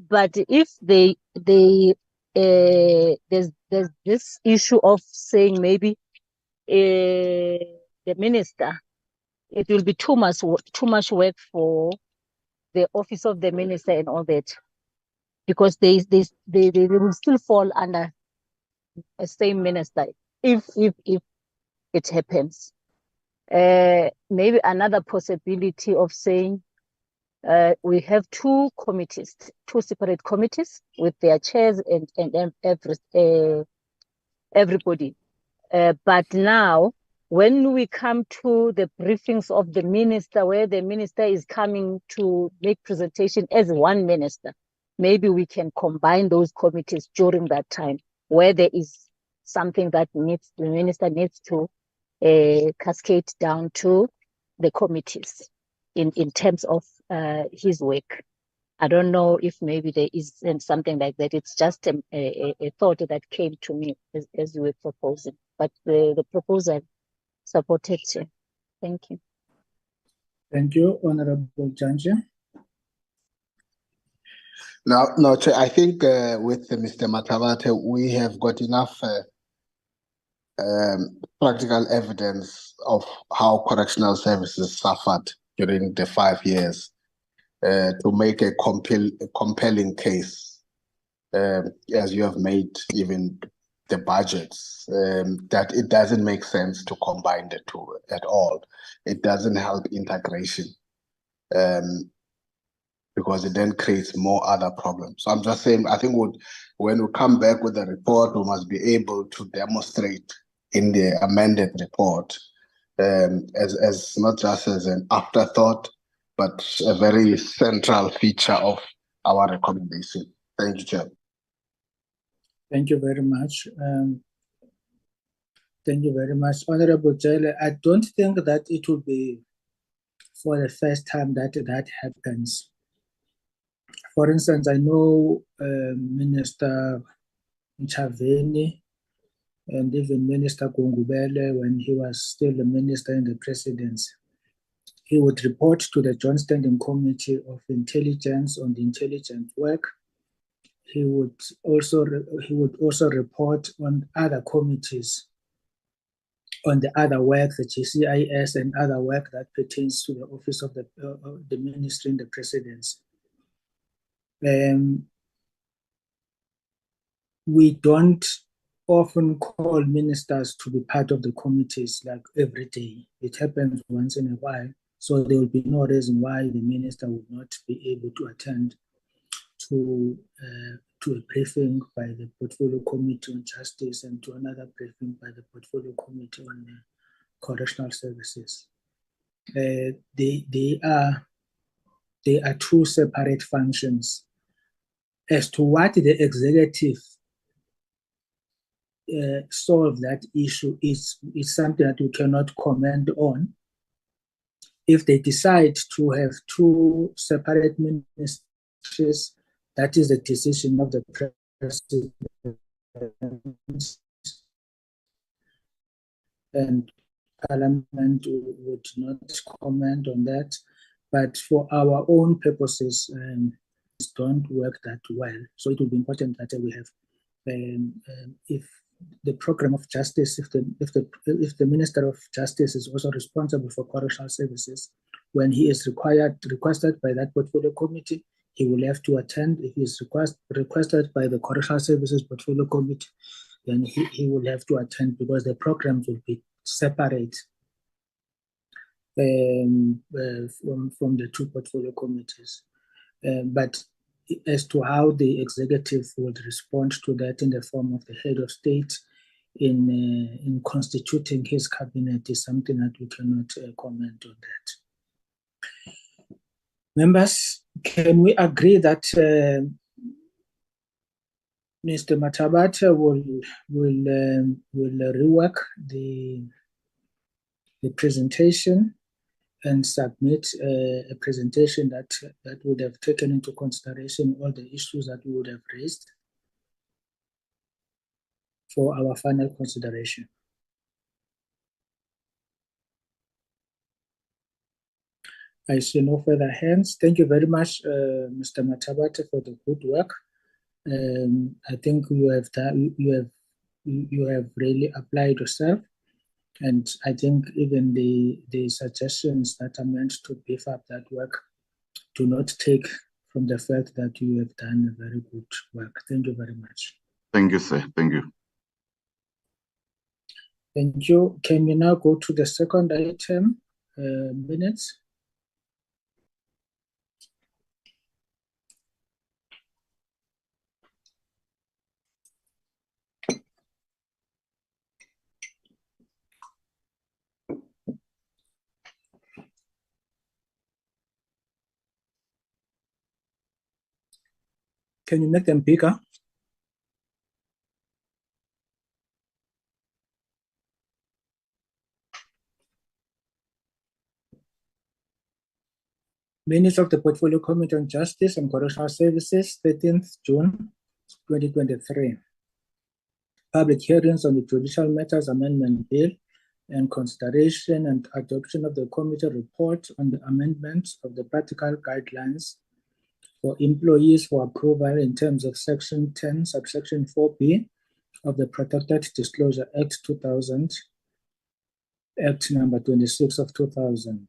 But if there's this issue of saying maybe the minister, it will be too much work for the office of the minister and all that, because they will still fall under a same minister if it happens. Maybe another possibility of saying we have 2 committees, 2 separate committees with their chairs and everybody. But now, when we come to the briefings of the minister, where the minister is coming to make presentation as one minister, maybe we can combine those committees during that time, where there is something that the minister needs to cascade down to the committees in terms of his work. I don't know if maybe there is something like that. It's just a thought that came to me as you were proposing, but the proposal supported. Thank you. Thank you, Honorable Janje. No, Chair, I think with Mr. Matavate, we have got enough practical evidence of how correctional services suffered during the 5 years to make a compelling case, as you have made even the budgets, that it doesn't make sense to combine the 2 at all. It doesn't help integration. Because it then creates more other problems. So I'm just saying, I think when we come back with the report, we must be able to demonstrate in the amended report as not just as an afterthought, but a very central feature of our recommendation. Thank you, Chair. Thank you very much. Thank you very much, Honorable Jelle. I don't think that it will be for the first time that happens. For instance, I know Minister Chaveni and even Minister Gungubele, when he was still the minister in the presidency, he would report to the Joint Standing Committee of Intelligence on the intelligence work. He would also report on other committees on the other work, the GCIS and other work that pertains to the office of the ministry in the presidency. We don't often call ministers to be part of the committees like every day. It happens once in a while, so there will be no reason why the minister would not be able to attend to a briefing by the Portfolio Committee on Justice and to another briefing by the Portfolio Committee on Correctional Services. They are 2 separate functions. As to what the executive solve that issue is something that we cannot comment on. If they decide to have 2 separate ministries, that is the decision of the president, and Parliament would not comment on that. But for our own purposes, it don't work that well. So it will be important that we have, if the program of justice, if the Minister of Justice is also responsible for correctional services, when he is requested by that portfolio committee, he will have to attend. If he is requested by the Correctional Services Portfolio Committee, then he will have to attend, because the programs will be separate from the 2 portfolio committees. But as to how the executive would respond to that in the form of the head of state, in constituting his cabinet is something that we cannot comment on that. Members, can we agree that Mr. Matabata will rework the presentation and submit a presentation that would have taken into consideration all the issues that we would have raised for our final consideration? I see no further hands. Thank you very much, Mr. Matabata, for the good work. I think you have really applied yourself, and I think even the suggestions that are meant to beef up that work do not take from the fact that you have done a very good work. Thank you very much. Thank you, sir. Thank you. Thank you. Can we now go to the second item, minutes? Can you make them bigger? Minutes of the Portfolio Committee on Justice and Correctional Services, 13th June 2023. Public hearings on the Judicial Matters Amendment Bill and consideration and adoption of the committee report on the amendments of the practical guidelines for employees for approval in terms of Section 10, subsection 4B of the Protected Disclosure Act 2000, Act number 26 of 2000.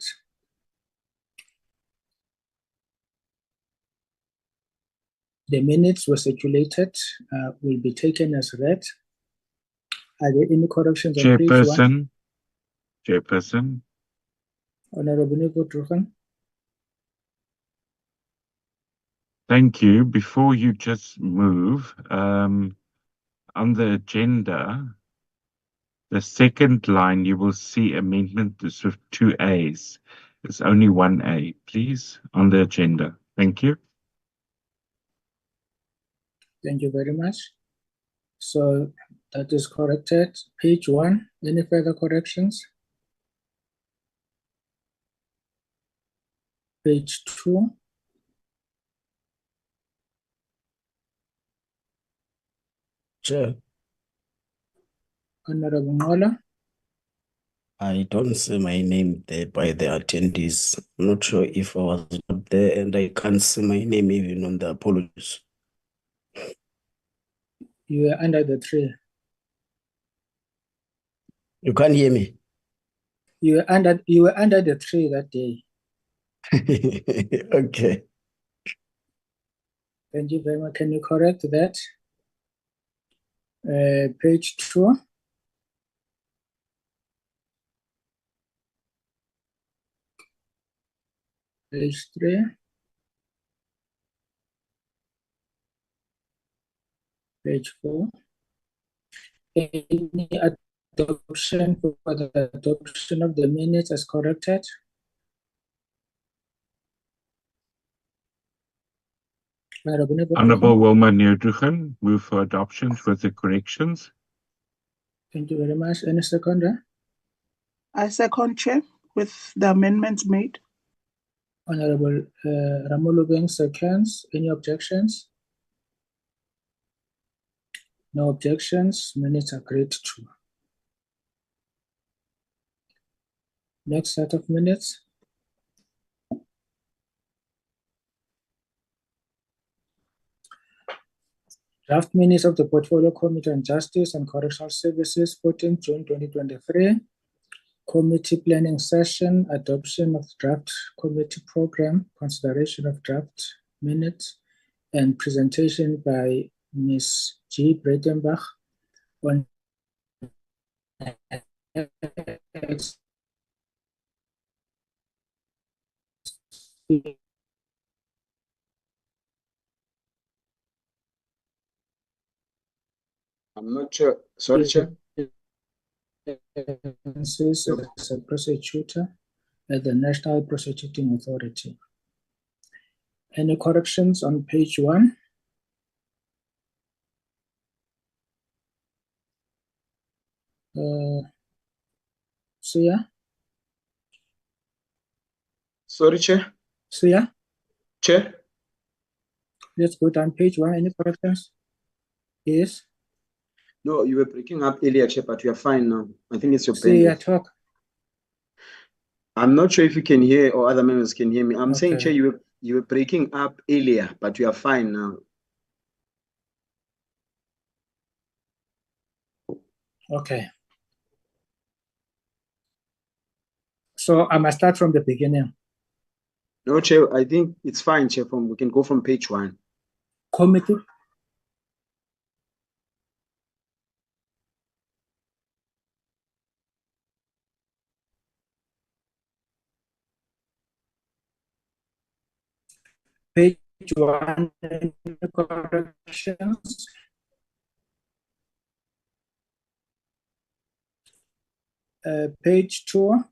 The minutes were circulated, will be taken as read. Are there any corrections on page 1? Chairperson. Honorable Nico Truchen. Thank you. Before you just move, on the agenda, the second line, you will see amendment with 2 A's. There's only 1 A, please, on the agenda. Thank you. Thank you very much. So that is corrected. Page 1, any further corrections? Page 2. Chair, Honorable Ngola. I don't see my name there by the attendees. I'm not sure if I was not there, and I can't see my name even on the apologies. You were under the tree. You can't hear me? You were under the tree that day. Okay. Thank you very much. Can you correct that? Page 2. Page 3. Page 4. Any adoption for the adoption of the minutes as corrected? Honorable Wilma Neerdrugen, move for adoption with the corrections. Thank you very much. Any seconder? I second, Chair, with the amendments made. Honorable Ramolubeng seconds. Any objections? No objections. Minutes agreed to. Next set of minutes. Draft minutes of the Portfolio Committee on Justice and Correctional Services, 14 June 2023. Committee planning session, adoption of draft committee program, consideration of draft minutes, and presentation by Ms. G. Breitenbach on I'm not sure. Sorry, Chair. vacancies as a prosecutor at the National Prosecuting Authority. Any corrections on page 1? Sia? Sorry, Chair. Sia? Chair. Let's go down page 1. Any corrections? Yes? No, you were breaking up earlier, Chair, but you are fine now. I think it's your Sia, bandwidth. talk. I'm not sure if you can hear or other members can hear me. I'm saying, Okay. Chair, you were breaking up earlier, but you are fine now. Okay. So I must start from the beginning. No, Chair, I think it's fine, Chair. We can go from page 1. Committee. Page 1, any corrections? Page 2.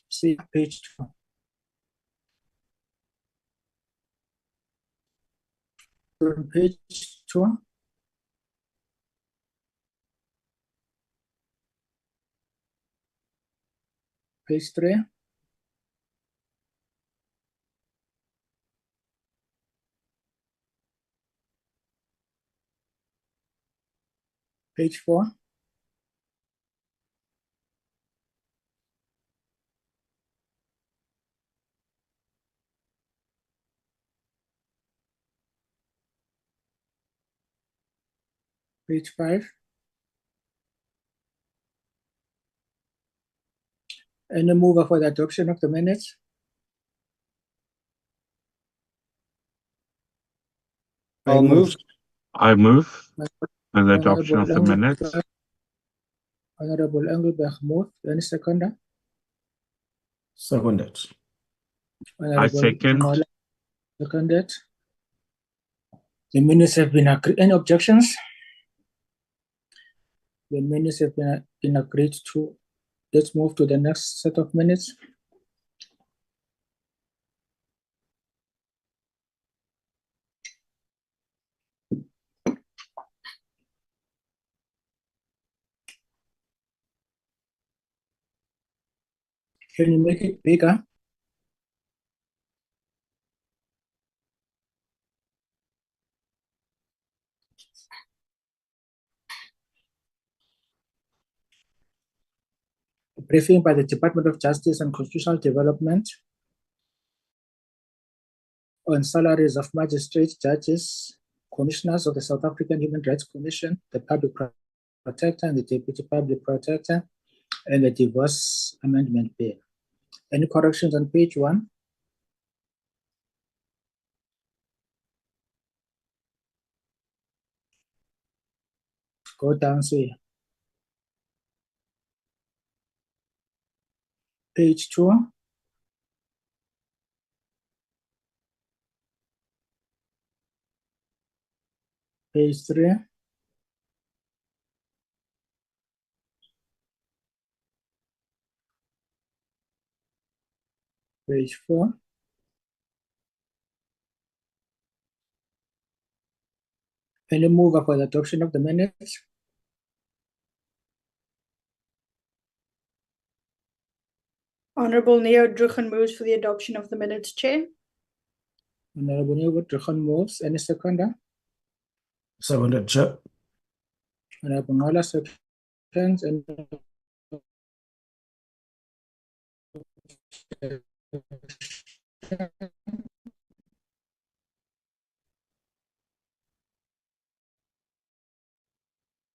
See page 2. From page 2. Page 3. Page 4. Page 5. Any mover for the adoption of the minutes? I move. I move for the adoption of the minutes. Honorable Engelberg moved. Any seconder? Seconded. I second. Ngola seconded. The minutes have been agreed. Any objections? The minutes have been agreed to. Let's move to the next set of minutes. Can you make it bigger? Briefing by the Department of Justice and Constitutional Development on salaries of magistrates, judges, commissioners of the South African Human Rights Commission, the Public Protector and the Deputy Public Protector, and the Divorce Amendment Bill. Any corrections on page 1? Go down, see. Page 2. Page 3. Page 4. Any mover for the adoption of the minutes? Honorable Neo Druchen moves for the adoption of the minutes, Chair. Honorable Newwood Druchen moves. Any seconder? Seconded, Chair. Honorable Ngola seconds. And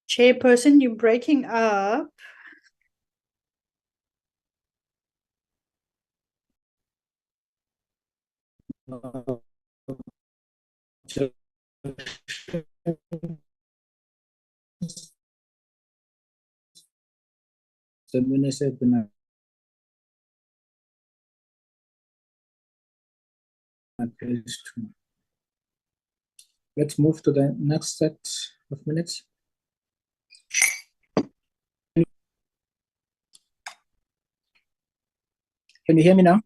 Chairperson, you're breaking up. the minutes have been page 2. Let's move to the next set of minutes. Can you hear me now?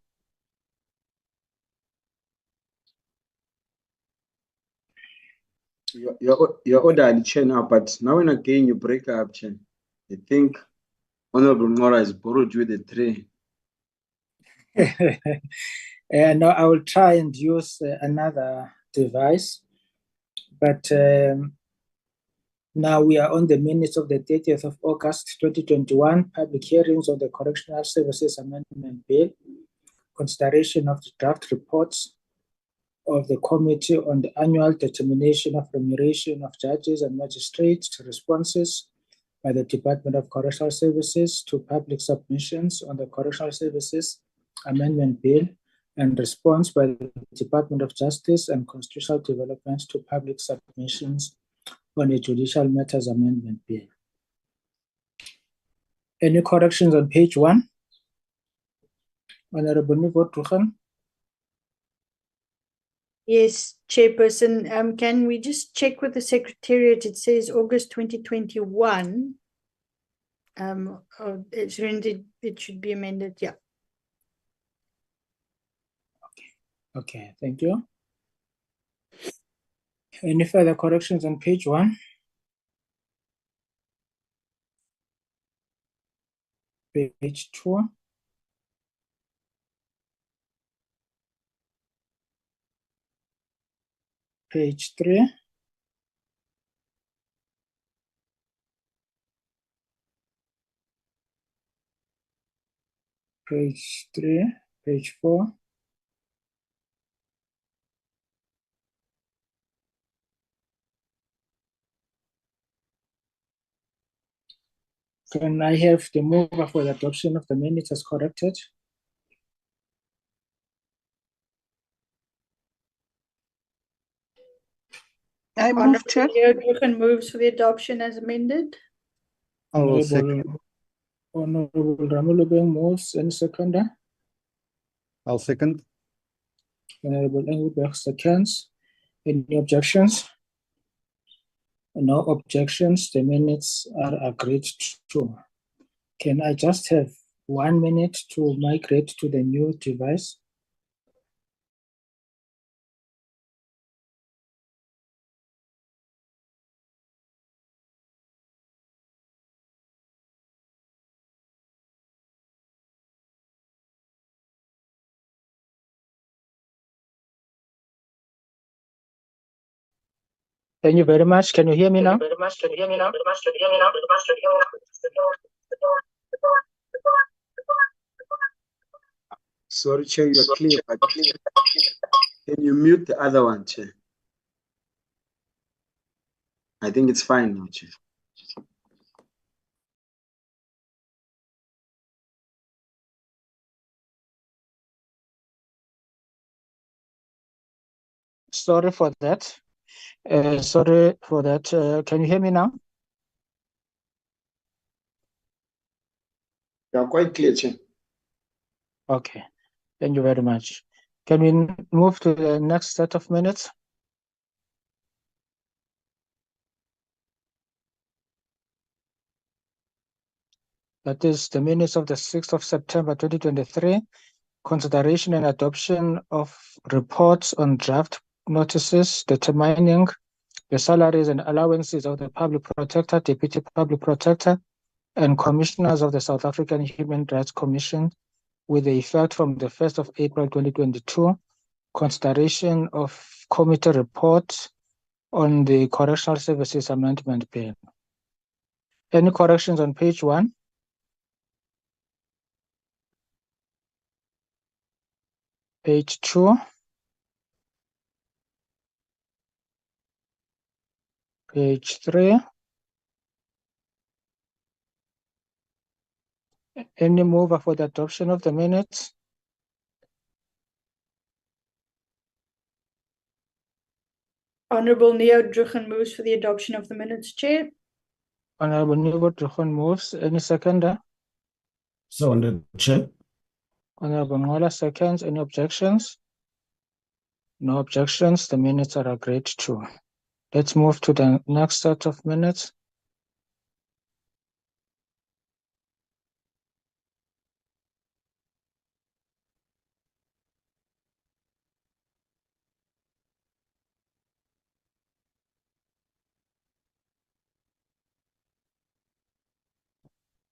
You're orderly, Chair, now, but now and again you break up, Chair. I think Honorable Nora has borrowed you the tray. No, I will try and use another device, but now we are on the minutes of the 30th of August 2021, public hearings of the Correctional Services Amendment Bill, consideration of the draft reports of the Committee on the Annual Determination of Remuneration of Judges and Magistrates, responses by the Department of Correctional Services to public submissions on the Correctional Services Amendment Bill, and response by the Department of Justice and Constitutional Development to public submissions on the Judicial Matters Amendment Bill. Any corrections on page 1? Honorable Nivo Truchan. Yes, Chairperson, can we just check with the Secretariat? It says August 2021. It should be amended, yeah. Okay, thank you. Any further corrections on page 1? Page 2? Page 3? Page 3, page 4? Can I have the mover for the adoption of the minutes as corrected? I move, Chair. Honorable moves for the adoption as amended. I will second. Honorable Ramulubeng moves, and seconder. I'll second. Honorable Engelberg seconds. Any objections? No objections. The minutes are agreed to. Can I just have 1 minute to migrate to the new device? Thank you very much. Can you hear me now? Sorry, Chair, you're clear, but can you mute the other one, Chair? I think it's fine now, Chair. Sorry for that. Can you hear me now? You're quite clear, Chair. Okay. Thank you very much. Can we move to the next set of minutes? That is the minutes of the 6th of September 2023, consideration and adoption of reports on draft notices determining the salaries and allowances of the Public Protector, Deputy Public Protector, and Commissioners of the South African Human Rights Commission with the effect from the 1st of April 2022, consideration of committee report on the Correctional Services Amendment Bill. Any corrections on page 1? Page 2? Page 3? Any mover for the adoption of the minutes? Honorable Neo Druchen moves for the adoption of the minutes, Chair. Honorable Neo Druchen moves. Any seconder? So, on the Chair. Honorable Ngola seconds. Any objections? No objections, the minutes are agreed to. Let's move to the next set of minutes.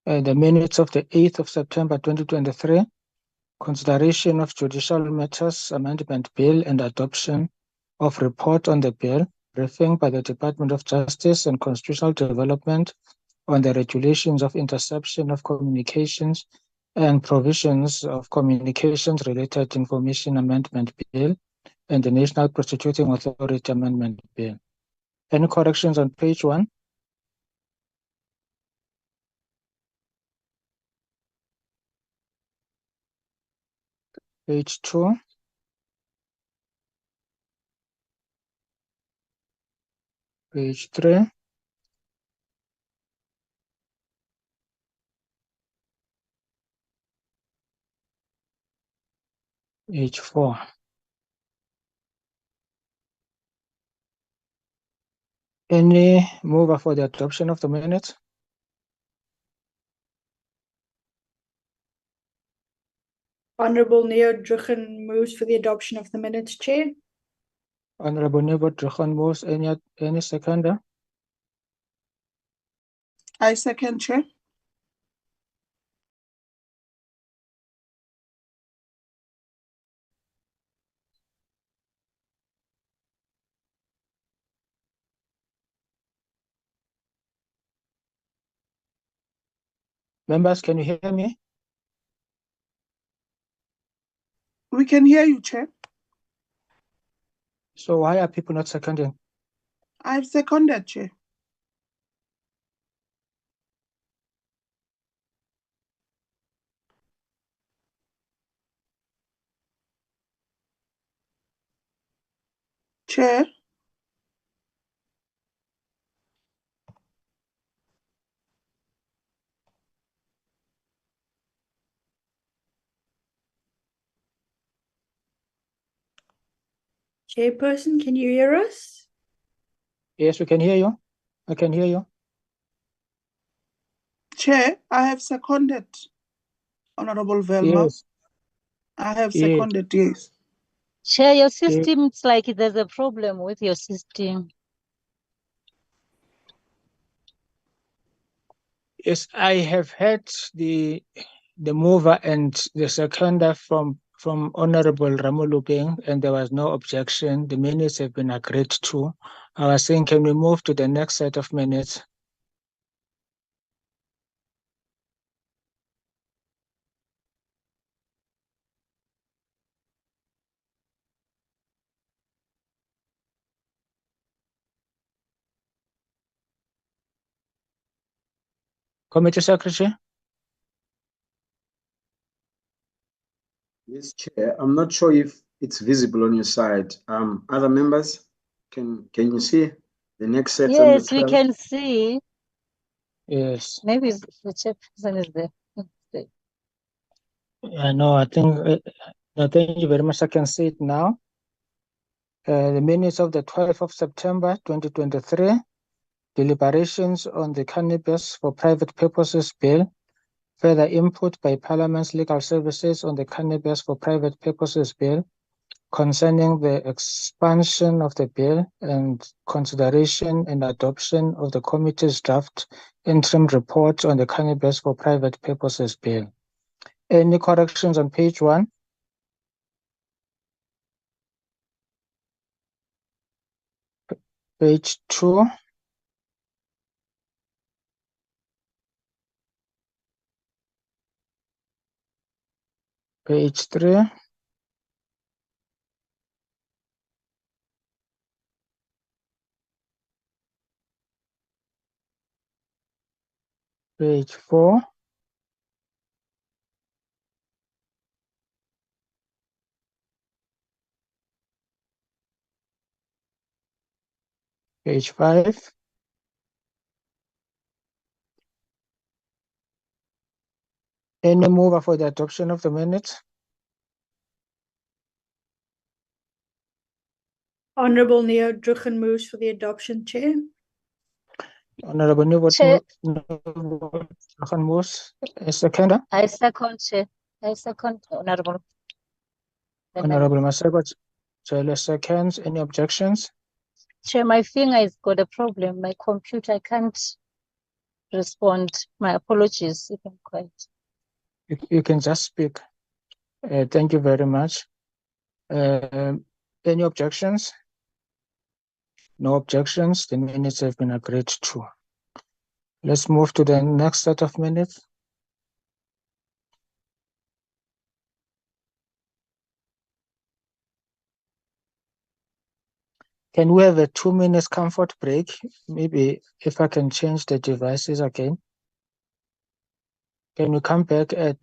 The minutes of the 8th of September 2023, consideration of judicial matters, amendment bill and adoption of report on the bill, briefing by the Department of Justice and Constitutional Development on the regulations of interception of communications and provisions of communications related information amendment bill and the National Prosecuting Authority Amendment Bill. Any corrections on page 1? Page 2? Page 3? Page 4? Any mover for the adoption of the minutes? Honorable Neo Druchen moves for the adoption of the minutes, Chair. Honorable Nebo Druchen moves. Any seconder? I second, Chair. Members, can you hear me? We can hear you, Chair. So why are people not seconding? I've seconded, Chair. Chair. Chairperson, can you hear us? Yes, we can hear you. I can hear you. Chair, I have seconded, Honorable Velma. Yes. I have Yes. seconded, yes. Chair, your system, it's like there's a problem with your system. Yes, I have heard the mover and the seconder from Honorable Ramolubeng, and there was no objection. The minutes have been agreed to. I was saying, can we move to the next set of minutes? Committee Secretary? Yes, Chair. I'm not sure if it's visible on your side. Other members, can you see the next set on the Yes, we 12th? can see. Yes. Maybe the chairperson is there. I know. I think. Thank you very much. I can see it now. The minutes of the 12th of September 2023, deliberations on the Cannabis for Private Purposes Bill, further input by Parliament's Legal Services on the Cannabis for Private Purposes Bill, concerning the expansion of the bill and consideration and adoption of the committee's draft interim report on the Cannabis for Private Purposes Bill. Any corrections on page 1? Page 2? Page 3? Page 4? Page 5? Any mover for the adoption of the minutes? Honorable Neo Druchen moves for the adoption, Chair. Honorable Newbot Chair. moves. A seconder. I second, Chair. I second, Honorable. Honorable Masego Chair seconds. Any objections? Chair, my finger has got a problem. My computer can't respond. My apologies if I'm quiet. You can just speak. Thank you very much. Any objections? No objections. The minutes have been agreed to. Let's move to the next set of minutes. Can we have a 2 minutes comfort break? Maybe if I can change the devices again. Can we come back at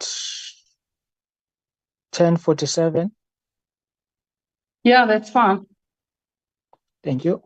10:47? Yeah, that's fine. Thank you.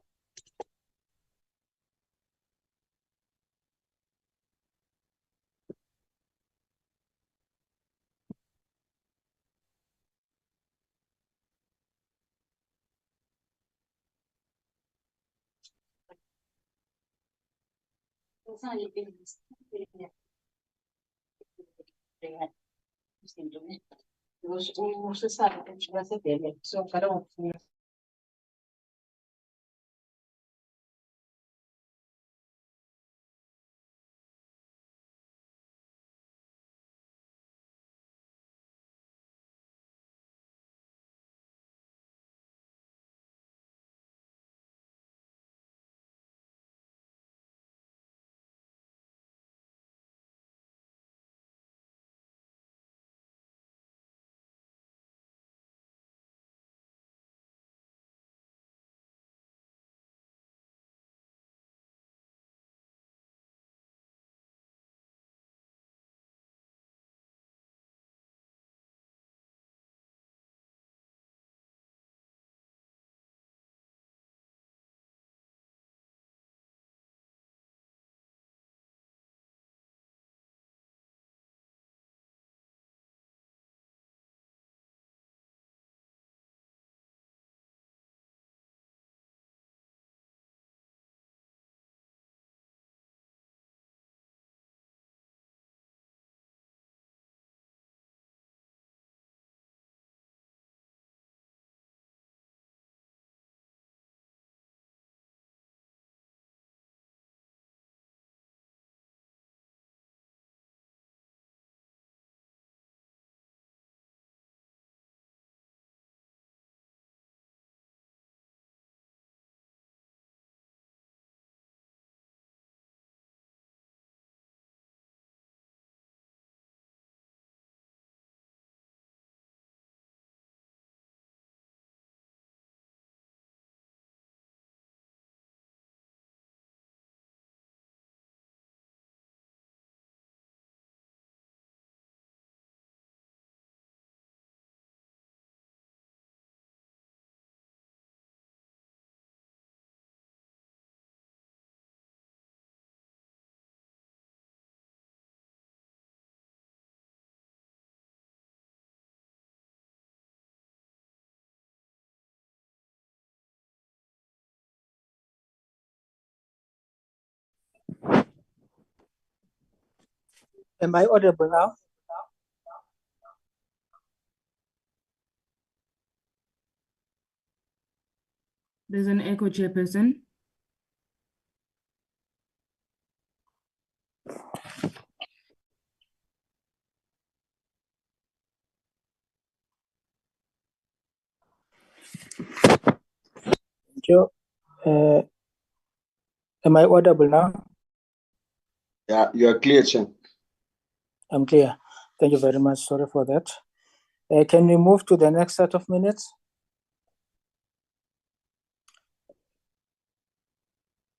Am I audible now? There's an echo, Chairperson. Thank you. Am I audible now? Yeah, you are clear, Chair. I'm clear. Thank you very much. Sorry for that. Can we move to the next set of minutes?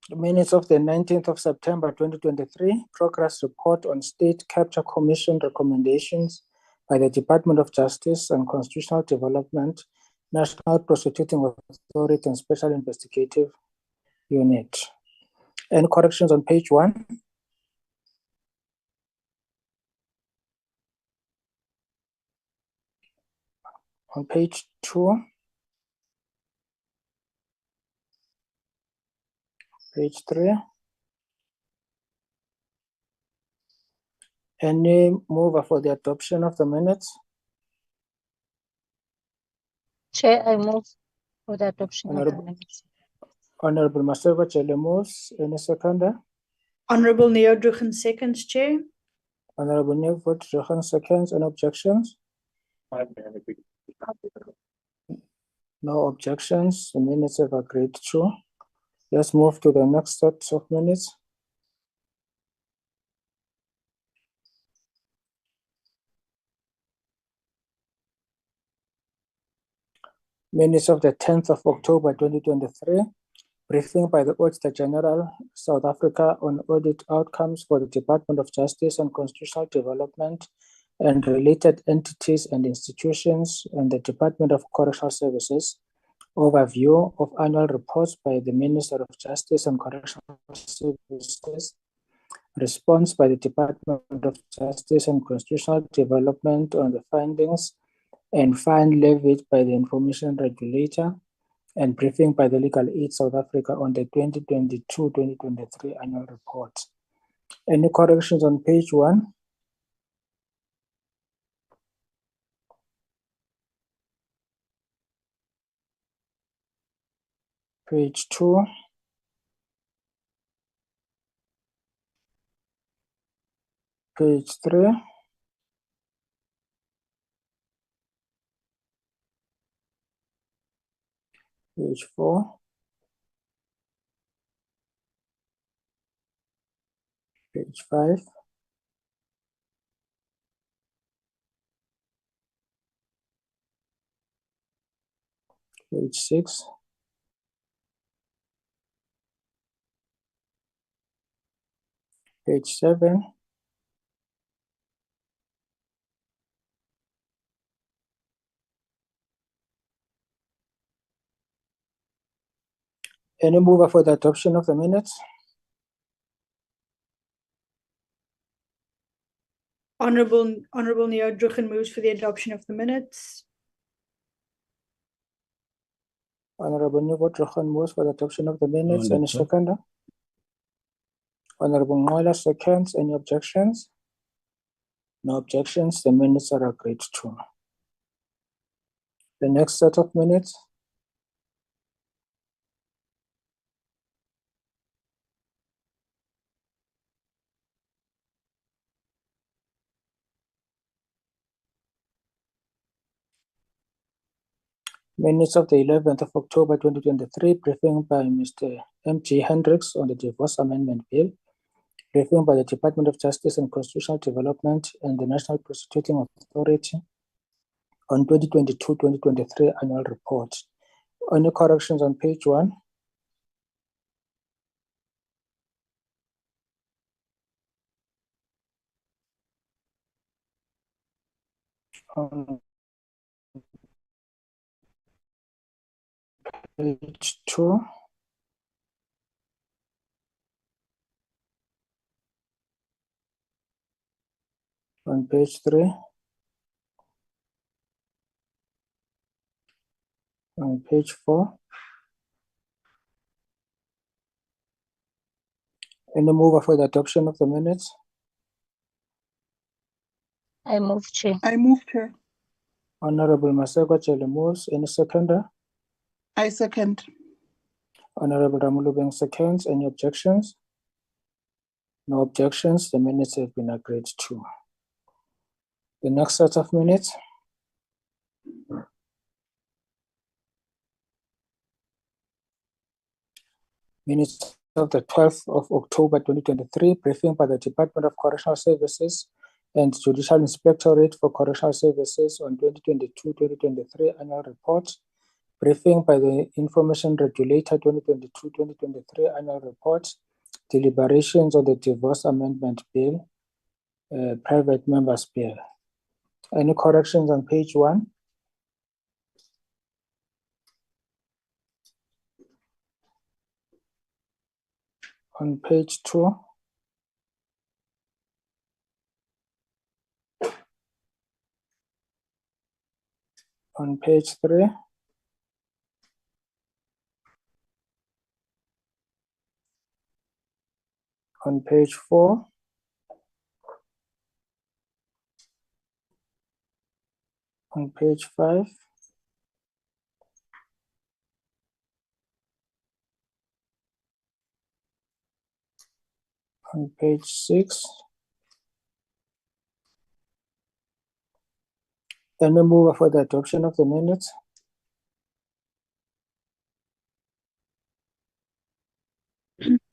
The minutes of the 19th of September 2023, progress report on State Capture Commission recommendations by the Department of Justice and Constitutional Development, National Prosecuting Authority and Special Investigative Unit. Any corrections on page 1? On page 2? Page 3. Any mover for the adoption of the minutes? Chair, I move for the adoption of the Honorable, minutes. Honorable Masego Chele moves. Any seconder? Honorable Neodruchen seconds, Chair. Honorable Nevot Johan seconds. Any objections? No objections. The minutes have agreed to. Let's move to the next set of minutes. Minutes of the 10th of October 2023. Briefing by the Auditor General, South Africa on audit outcomes for the Department of Justice and Constitutional Development and related entities and institutions and the Department of Correctional Services. Overview of annual reports by the Minister of Justice and Correctional Services. Response by the Department of Justice and Constitutional Development on the findings and fine levied by the Information Regulator, and briefing by the Legal Aid South Africa on the 2022-2023 annual report. Any corrections on page 1? Page 2? Page 3? Page 4? Page 5? Page 6? Page 7? Any mover for the adoption of the minutes? Honorable Neodruchen moves for the adoption of the minutes. Honorable Nevot Johan moves for the adoption of the minutes. On the Any chair. seconder? Honorable Ngola seconds. Any objections? No objections. The minutes are agreed to. The next set of minutes. Minutes of the 11th of October 2023, briefing by Mr. M.G. Hendricks on the Divorce Amendment Bill, briefing by the Department of Justice and Constitutional Development and the National Prosecuting Authority on 2022-2023 annual report. Any corrections on page 1? On page 2? On page 3? On page 4? Any mover for the adoption of the minutes? I move, Chair. I move, Chair. Honorable Masego Chele moves. Any seconder? I second. Honorable Ramulubeng seconds. Any objections? No objections. The minutes have been agreed to. The next set of minutes. Minutes of the 12th of October 2023, briefing by the Department of Correctional Services and Judicial Inspectorate for Correctional Services on 2022-2023 annual report, briefing by the Information Regulator 2022-2023 annual report, deliberations on the Divorce Amendment Bill, Private Members Bill. Any corrections on page 1? On page 2? On page 3? On page 4, on page 5, on page 6, any mover for the adoption of the minutes?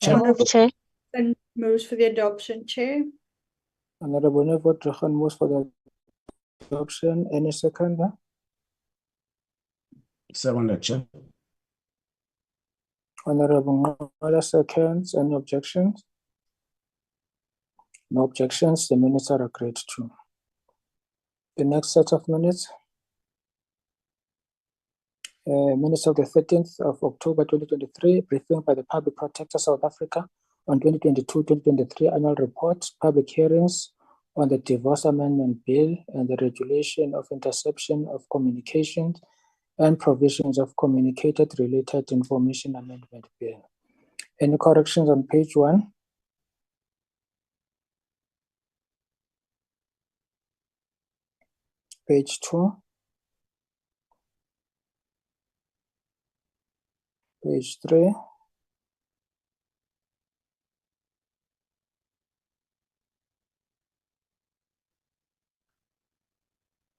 Honorable Chair. and moves for the adoption, Chair. Honorable Nevo moves for the adoption. Any seconder? Second, Chair. Honorable Ngola seconds. Any objections? No objections. The minutes are agreed to. The next set of minutes. Minutes of the 13th of October 2023, briefing by the Public Protector South Africa on 2022-2023 annual report, public hearings on the Divorce Amendment Bill and the regulation of interception of communications and provisions of communicated related information amendment bill. Any corrections on page 1? Page 2? Page 3?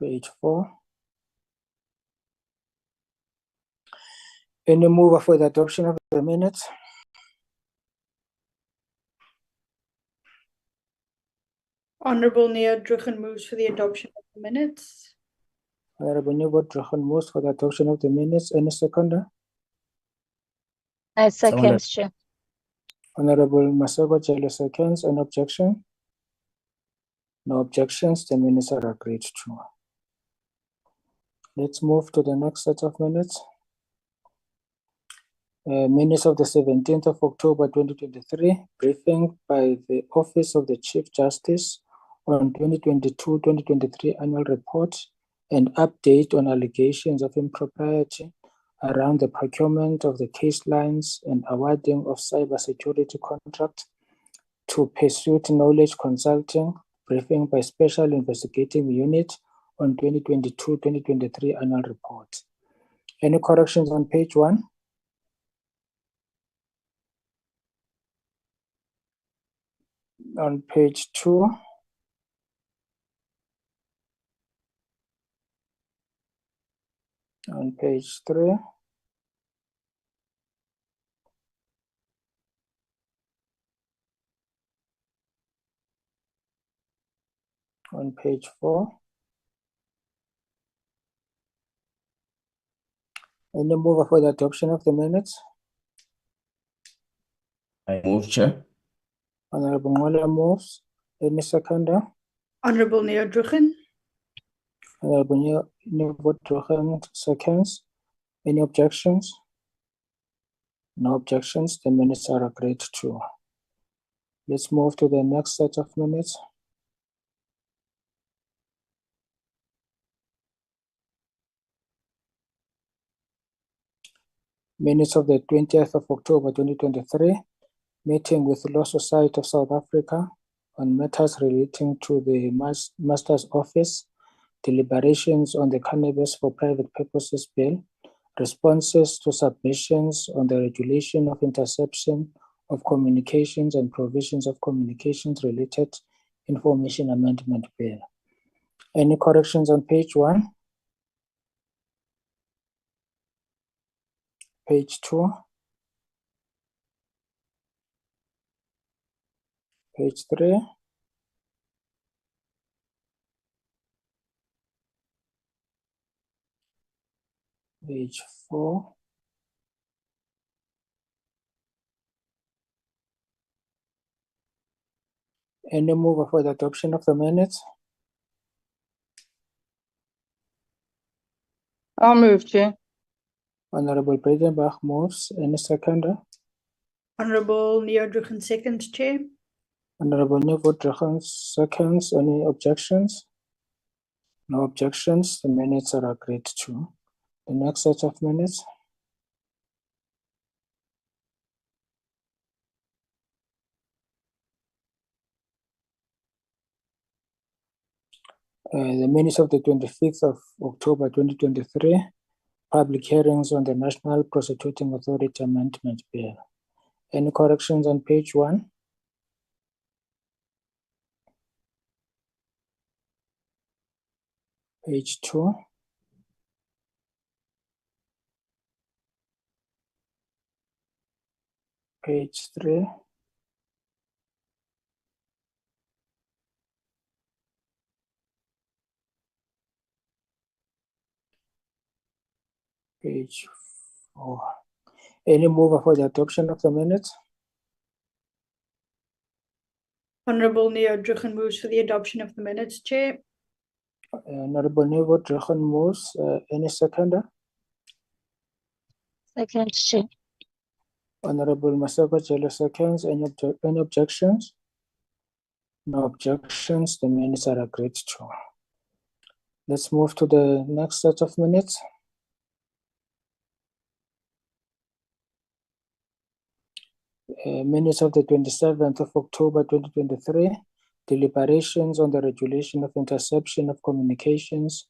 Page 4? Any mover for the adoption of the minutes? Honorable Neodruchen moves for the adoption of the minutes. Honorable Neodruchen moves for the adoption of the minutes. Any seconder? I second, Chair. Honorable Masego Jele seconds. An objection? No objections. The minutes are agreed to. Let's move to the next set of minutes. Minutes of the 17th of October 2023, briefing by the Office of the Chief Justice on 2022-2023 annual report and update on allegations of impropriety around the procurement of the case lines and awarding of cybersecurity contract to Pursuit Knowledge Consulting, briefing by Special Investigating Unit on 2022-2023 annual report. Any corrections on page 1? On page 2? On page 3? On page 4? Any mover for the adoption of the minutes? I move, Chair. Honorable Ngola moves. Any seconder? Honorable Neodruchen. Honorable Neodruchen seconds. Any objections? No objections. The minutes are agreed to. Let's move to the next set of minutes. Minutes of the 20th of October 2023, meeting with Law Society of South Africa on matters relating to the Master's Office, deliberations on the Cannabis for Private Purposes Bill, responses to submissions on the regulation of interception of communications and provisions of communications related information amendment bill. Any corrections on page 1? Page 2? Page 3? Page 4? Any mover for the adoption of the minutes? I'll move, Chair. Honorable Bredenbach moves. Any seconder? Honorable Neodruchen seconds, Chair. Honorable Neodruchen seconds. Any objections? No objections. The minutes are agreed to. The next set of minutes. The minutes of the 25th of October 2023, public hearings on the National Prosecuting Authority Amendment Bill. Any corrections on page 1? Page 2? Page 3? Page 4. Any mover for the adoption of the minutes? Honorable Neo Drugen moves for the adoption of the minutes, Chair. Honorable Nevo Drugen moves. Any seconder? Second, Chair. Honorable Maseko Jelo seconds. Any objections? No objections. The minutes are agreed to. Let's move to the next set of minutes. Minutes of the 27th of October 2023, deliberations on the regulation of interception of communications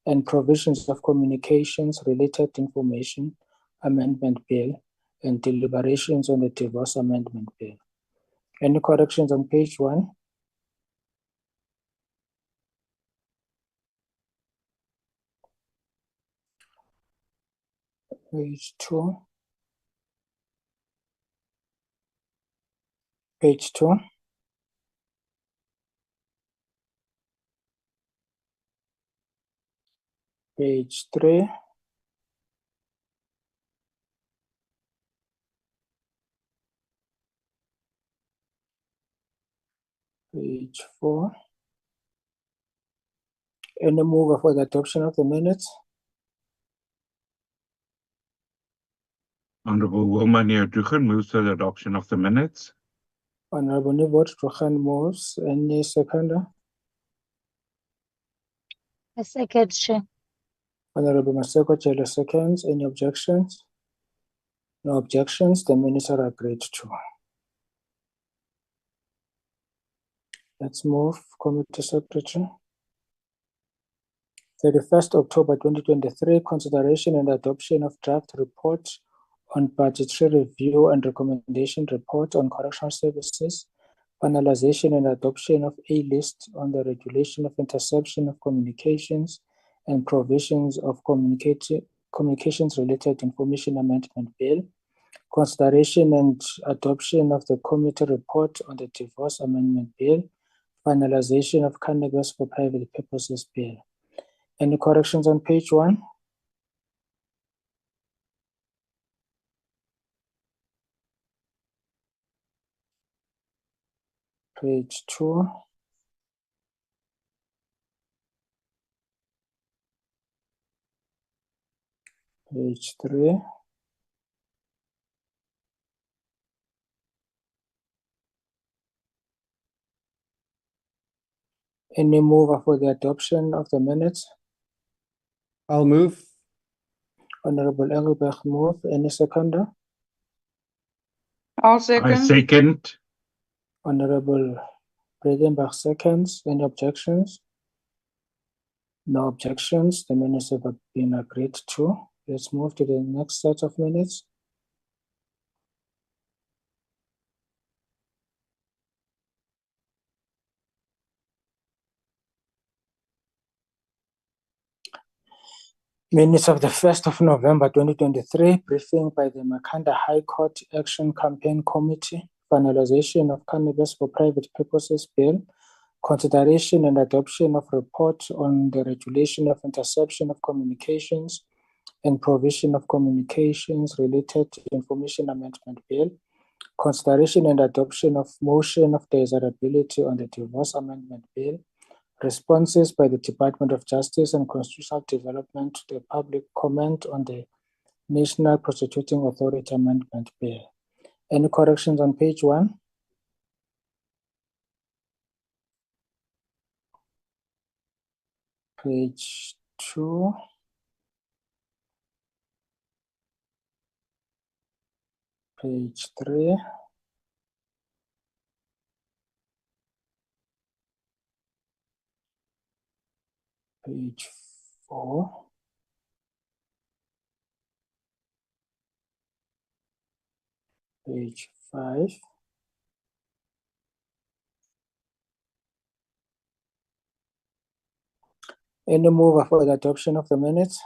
and provisions of communications related information amendment bill, and deliberations on the divorce amendment bill. Any corrections on page 1? Page 2? Page 2? Page 3? Page 4? Any mover for the adoption of the minutes? Honorable Wilma Neo Drugen moves for the adoption of the minutes. Honorable Nivot Drugen moves. Any seconder? A second, Chair. Honorable Maseko Jelo seconds. Any objections? No objections. The minutes are agreed to. Let's move, Committee Secretary. 31st October 2023, consideration and adoption of draft report on budgetary review and recommendation report on correctional services, finalization and adoption of a list on the regulation of interception of communications and provisions of communications-related information amendment bill, consideration and adoption of the committee report on the divorce amendment bill, finalization of cannabis for private purposes bill. Any corrections on page 1? Page 2? Page 3? Any mover for the adoption of the minutes? I'll move. Honorable Engelbrecht move. Any seconder? I'll I second. second. Honorable Bredenbach seconds. Any objections? No objections. The minutes have been agreed to. Let's move to the next set of minutes. Minutes of the 1st of November 2023, briefing by the Makhanda High Court Action Campaign Committee, finalization of cannabis for private purposes bill, consideration and adoption of report on the regulation of interception of communications and provision of communications related to information amendment bill, consideration and adoption of motion of desirability on the divorce amendment bill, responses by the Department of Justice and Constitutional Development to the public comment on the National Prosecuting Authority Amendment Bill. Any corrections on page 1? Page 2? Page 3? Page 4. Page 5. Any mover for the adoption of the minutes?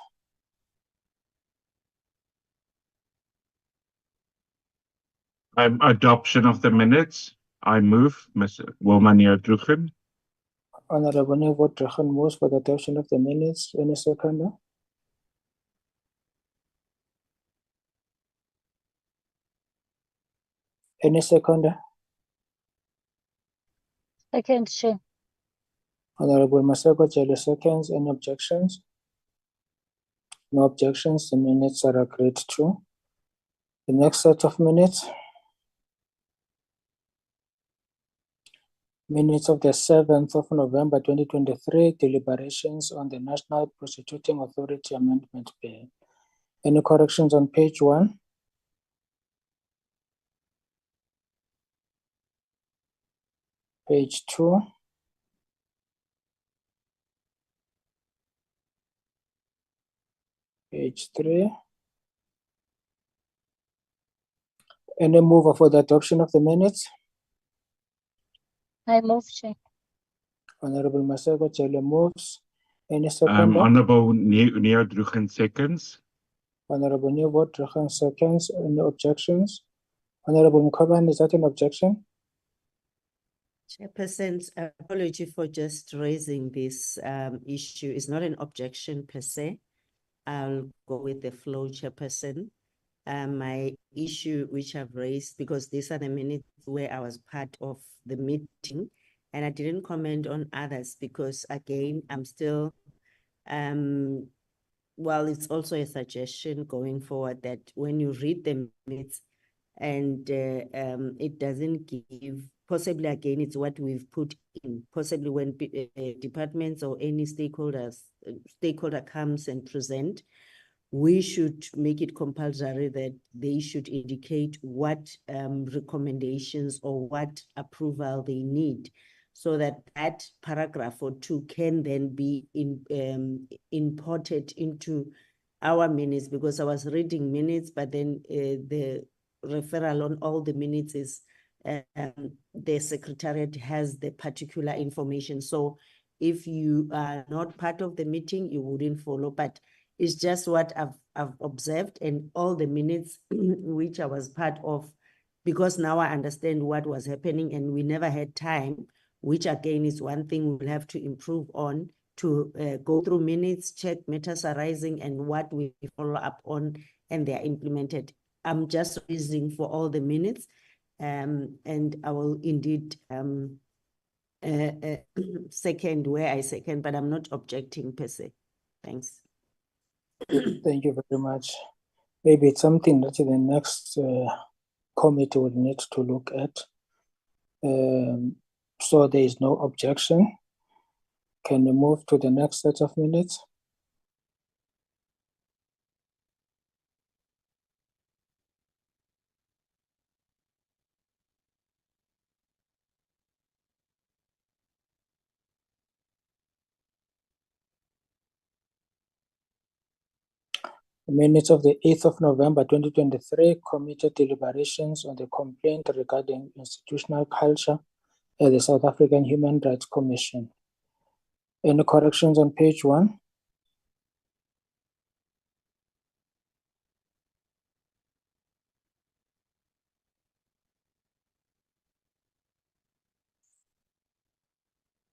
Adoption of the minutes. I move, Ms. Wilmania Druchen. Honorable Neville Druchen moves for the adoption of the minutes. Any seconder? Any seconder? Second, Chair. Honorable Maseko Jele seconds. Any objections? No objections. The minutes are agreed to. The next set of minutes. Minutes of the 7th of November 2023, deliberations on the National Prosecuting Authority Amendment Bill. Any corrections on page 1? Page 2? Page 3? Any mover for the adoption of the minutes? I move, Chair. Honorable Maseko Jele moves. Any seconder? Honorable Neo Druchen seconds. Honorable Neo Druchen seconds. Any objections? Honorable Mukhaban, is that an objection? Chairperson's apology for just raising this issue is not an objection per se. I'll go with the flow, Chairperson. My issue which I've raised, because these are the minutes where I was part of the meeting, and I didn't comment on others because again, I'm still, well, it's also a suggestion going forward that when you read the minutes and it doesn't give, possibly again, it's what we've put in, possibly when departments or any stakeholder comes and present, we should make it compulsory that they should indicate what recommendations or what approval they need, so that that paragraph or two can then be imported into our minutes, because I was reading minutes, but then the referral on all the minutes is the secretariat has the particular information. So if you are not part of the meeting, you wouldn't follow, but it's just what I've observed, and all the minutes which I was part of, because now I understand what was happening and we never had time, which again is one thing we'll have to improve on, to go through minutes, check matters arising and what we follow up on, and they are implemented. I'm just raising for all the minutes, and I will indeed second where I second, but I'm not objecting per se. Thanks. Thank you very much. Maybe it's something that the next committee will need to look at. So there is no objection. Can we move to the next set of minutes? Minutes of the 8th of November 2023, committee deliberations on the complaint regarding institutional culture at the South African Human Rights Commission. Any corrections on page 1?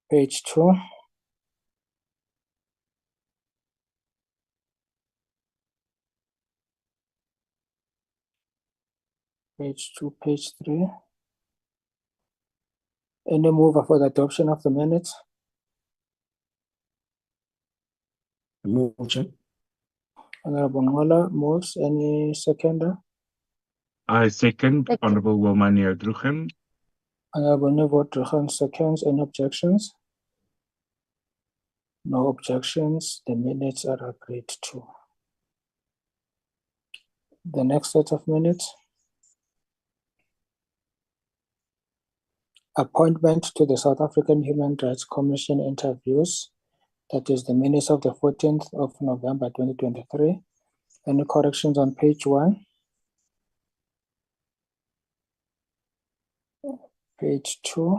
Page 2. Page 2, page 3. Any mover for the adoption of the minutes? Move, Chair. Honorable Ngola moves. Any seconder? I second, Second. Honorable Wilmania Druchen. Honorable Neville Druchen seconds. Any objections? No objections. The minutes are agreed to. The next set of minutes. Appointment to the South African Human Rights Commission interviews. That is the minutes of the 14th of November 2023. Any corrections on page 1? Page 2?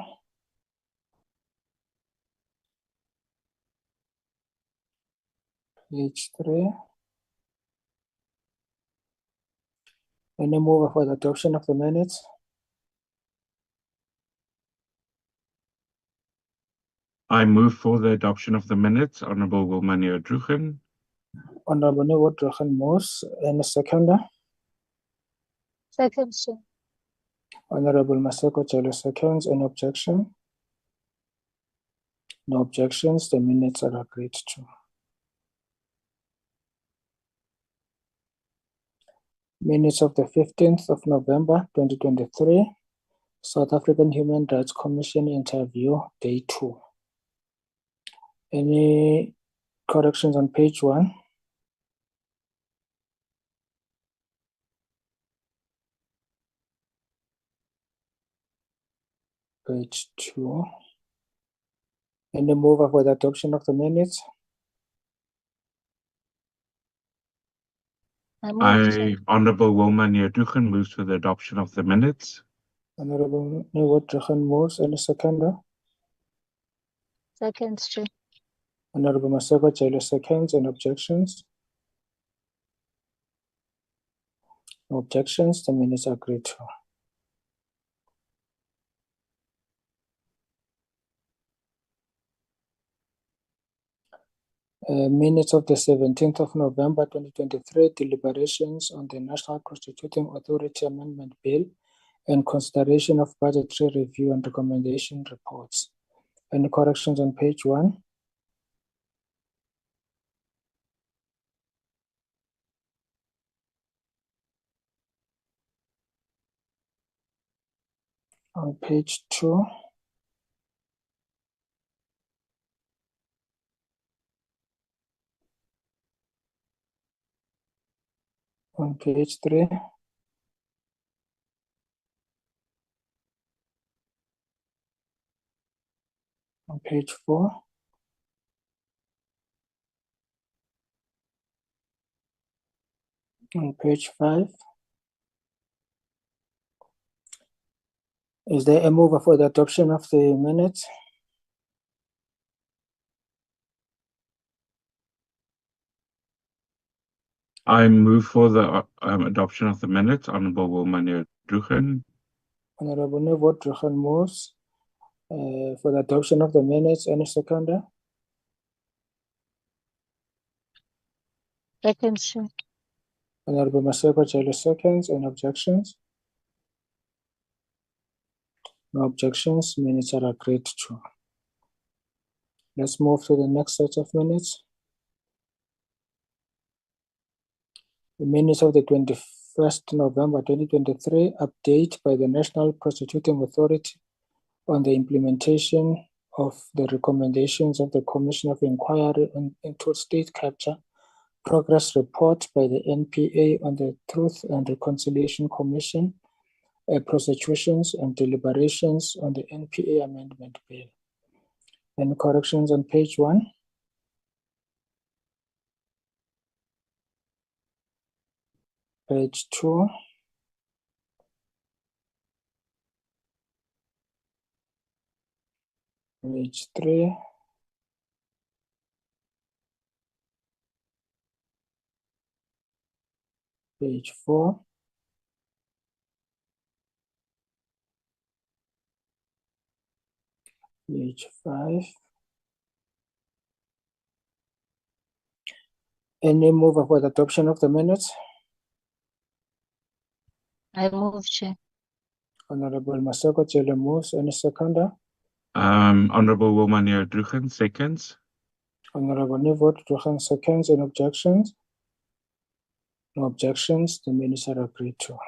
Page 3? Any mover for the adoption of the minutes? I move for the adoption of the minutes. Honorable Wilmania Drugen. Honorable Nouwet Drugen moves. Any seconder? Second, Chair. Honorable Maseko Chelo seconds. Any objection? No objections. The minutes are agreed to. Minutes of the 15th of November 2023. South African Human Rights Commission interview, day 2. Any corrections on page 1? Page 2. Any mover for the adoption of the minutes? Honorable Wilmania Drugen moves for the adoption of the minutes. Honorable Nouwet Drugen moves. Any seconder? Second, Chair. Honorable Maseko Chelo seconds. Any objections? No objections. The minutes are agreed to. Minutes of the 17th of November 2023, deliberations on the National Constituting Authority Amendment Bill and consideration of budgetary review and recommendation reports. Any corrections on page 1? On page 2? On page 3? On page 4? On page 5? Is there a mover for the adoption of the minutes? I move for the adoption of the minutes. Honorable Wilmania Drugen. Honorable Nouwet Drugen moves for the adoption of the minutes. Any seconder? Second, Chair. Honorable Maseko Chelo seconds. Any objections? No objections. Minutes are agreed to. Let's move to the next set of minutes. The minutes of the 21st November 2023 update by the National Prosecuting Authority on the implementation of the recommendations of the Commission of Inquiry into State Capture, progress report by the NPA on the Truth and Reconciliation Commission, prosecutions and deliberations on the NPA Amendment Bill. Any corrections on page 1? Page 2? Page 3? Page 4? Page 5? Any mover for the adoption of the minutes? I move, Chair. Honorable Maseko Chelo moves. Any seconder? Honorable Wilmania Drugen seconds. Honorable Nouwet Drugen seconds. Any objections? No objections. The minutes are agreed to.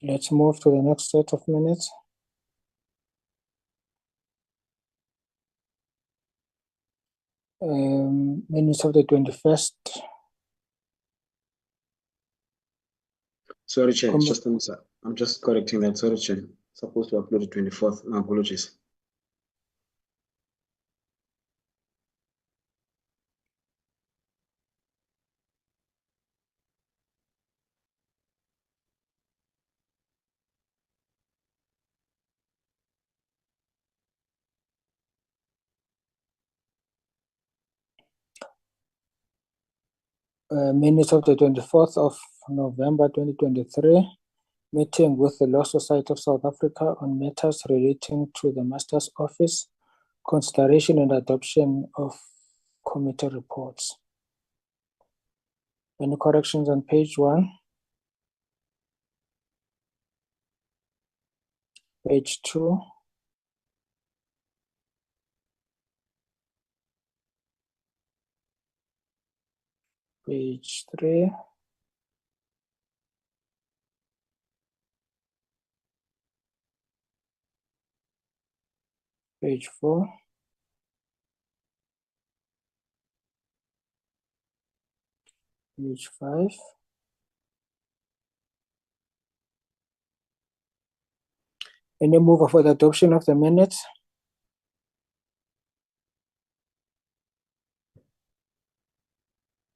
Let's move to the next set of minutes. Minutes of the 21st. Sorry, Chair. It's just I'm just correcting that. Sorry, Chair. Supposed to upload the 24th. My apologies. Minutes of the 24th of November 2023, meeting with the Law Society of South Africa on matters relating to the Master's Office, consideration and adoption of committee reports. Any corrections on page 1? Page 2? Page 3? Page 4? Page 5? Any mover for the adoption of the minutes?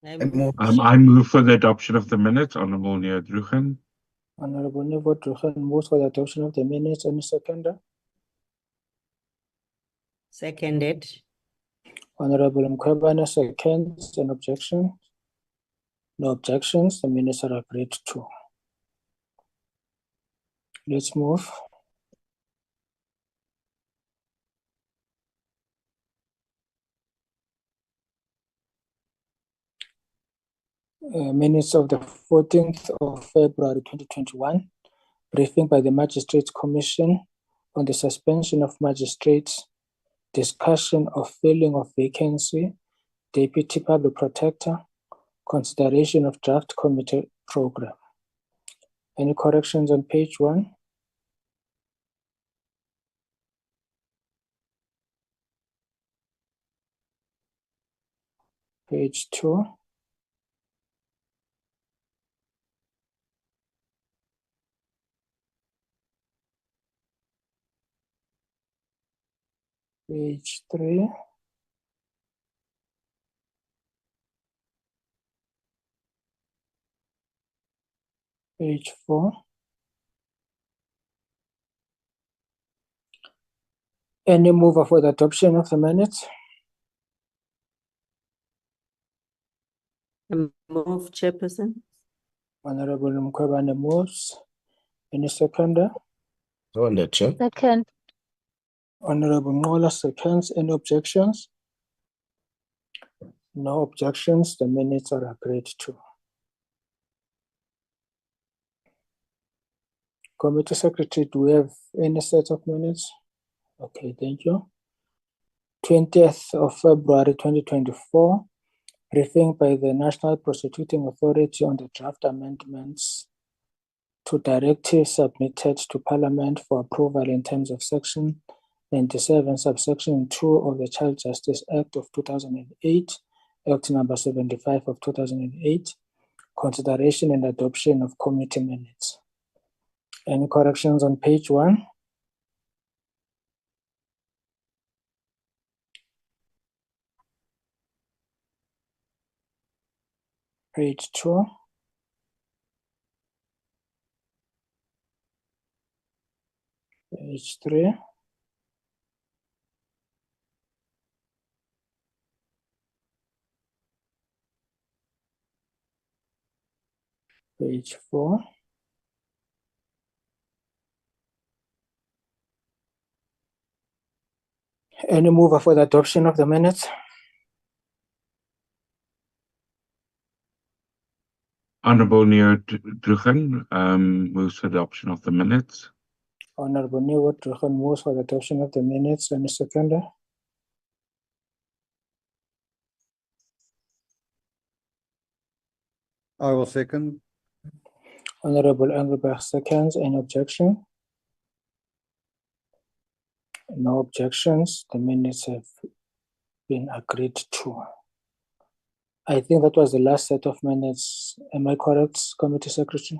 I move for the adoption of the minutes, Honorable Neo Drugen. Honorable Nevo Drugen moves for the adoption of the minutes. Any seconder? Seconded. Honorable Mkhwebane seconds. An objection? No objections. The minutes are agreed to. Let's move. Minutes of the 14th of February 2021. Briefing by the Magistrates Commission on the suspension of magistrates. Discussion of filling of vacancy. Deputy Public Protector. Consideration of draft committee program. Any corrections on page 1? Page 2? Page 3? Page 4? Any mover for the adoption of the minutes? Move, Chairperson. Honorable Mkhwebane moves. Any seconder? On the chair. Second. Honorable Ngola seconds. Any objections? No objections. The minutes are agreed to. Committee Secretary, do we have any set of minutes? Okay, thank you. 20th of February 2024, briefing by the National Prosecuting Authority on the draft amendments to directives submitted to Parliament for approval in terms of Section 97, subsection 2 of the Child Justice Act of 2008, Act number 75 of 2008, consideration and adoption of committee minutes. Any corrections on page 1? Page 2? Page 3? Page 4? Any mover for the adoption of the minutes? Honorable Neo Drugen moves for the adoption of the minutes. Honorable Neo Drugen moves for the adoption of the minutes. Any seconder? I will second. Honorable Engelberg seconds. Any objection? No objections. The minutes have been agreed to. I think that was the last set of minutes. Am I correct, Committee Secretary?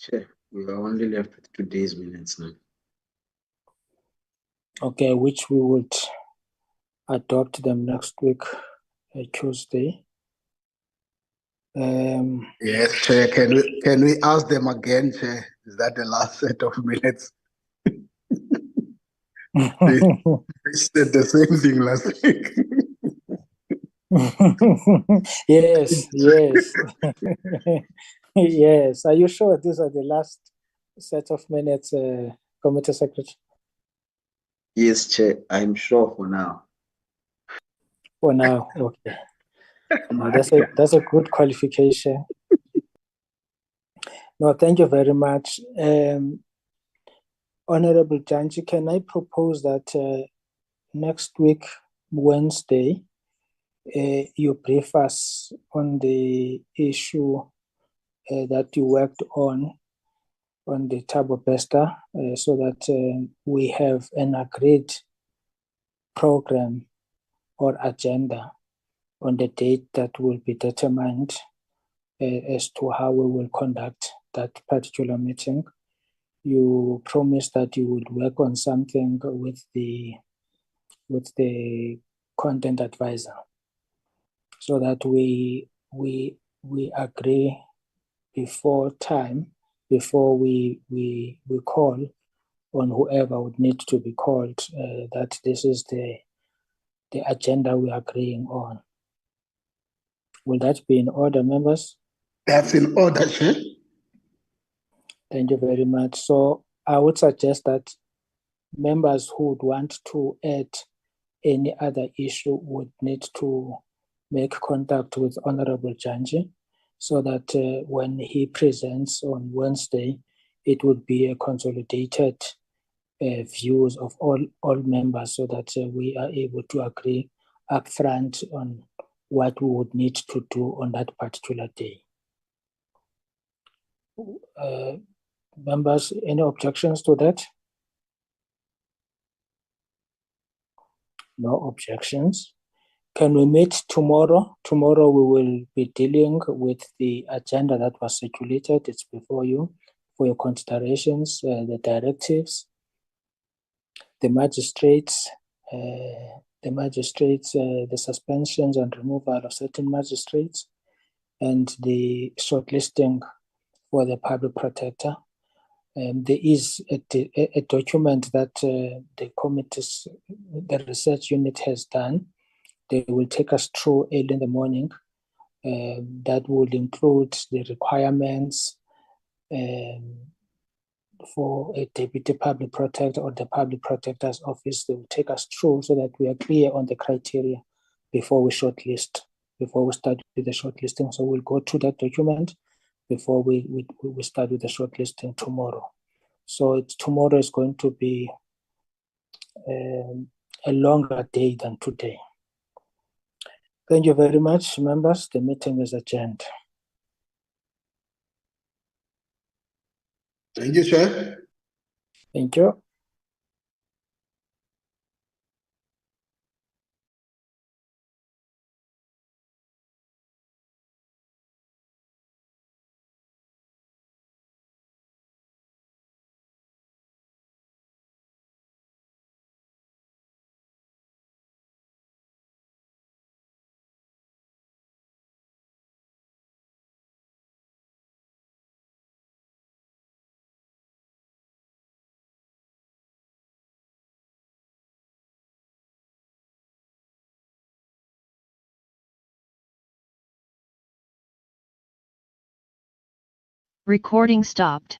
Chair, we are only left with today's minutes now. Okay, which we would adopt them next week, Tuesday. Yes, Chair. Can we ask them again, Chair? Is that the last set of minutes? They said the same thing last week. Yes, yes. Yes. Are you sure these are the last set of minutes, Committee Secretary? Yes, Chair, I'm sure for now. For now, okay. No, that's a good qualification. No, thank you very much. Honorable Janji, can I propose that next week, Wednesday, you brief us on the issue that you worked on the Tabo Besta, so that we have an agreed program or agenda on the date that will be determined as to how we will conduct that particular meeting. You promised that you would work on something with the content advisor, so that we agree before we call on whoever would need to be called, that this is the agenda we are agreeing on. Will that be in order, members? That's in order, Chair. Thank you very much. So I would suggest that members who would want to add any other issue would need to make contact with Honorable Janji, so that when he presents on Wednesday, it would be a consolidated views of all members, so that we are able to agree upfront on what we would need to do on that particular day. Members, any objections to that? No objections. Can we meet tomorrow? Tomorrow we will be dealing with the agenda that was circulated. It's before you for your considerations, the directives, the magistrates, the suspensions and removal of certain magistrates, and the shortlisting for the public protector. There is a document that the committee's, the research unit has done. They will take us through early in the morning. That will include the requirements for a deputy public protector or the public protector's office. They will take us through so that we are clear on the criteria before we shortlist, before we start with the shortlisting. So we'll go through that document before we start with the shortlisting tomorrow. So tomorrow is going to be a longer day than today. Thank you very much, members. The meeting is adjourned. Thank you, Chair. Thank you. Recording stopped.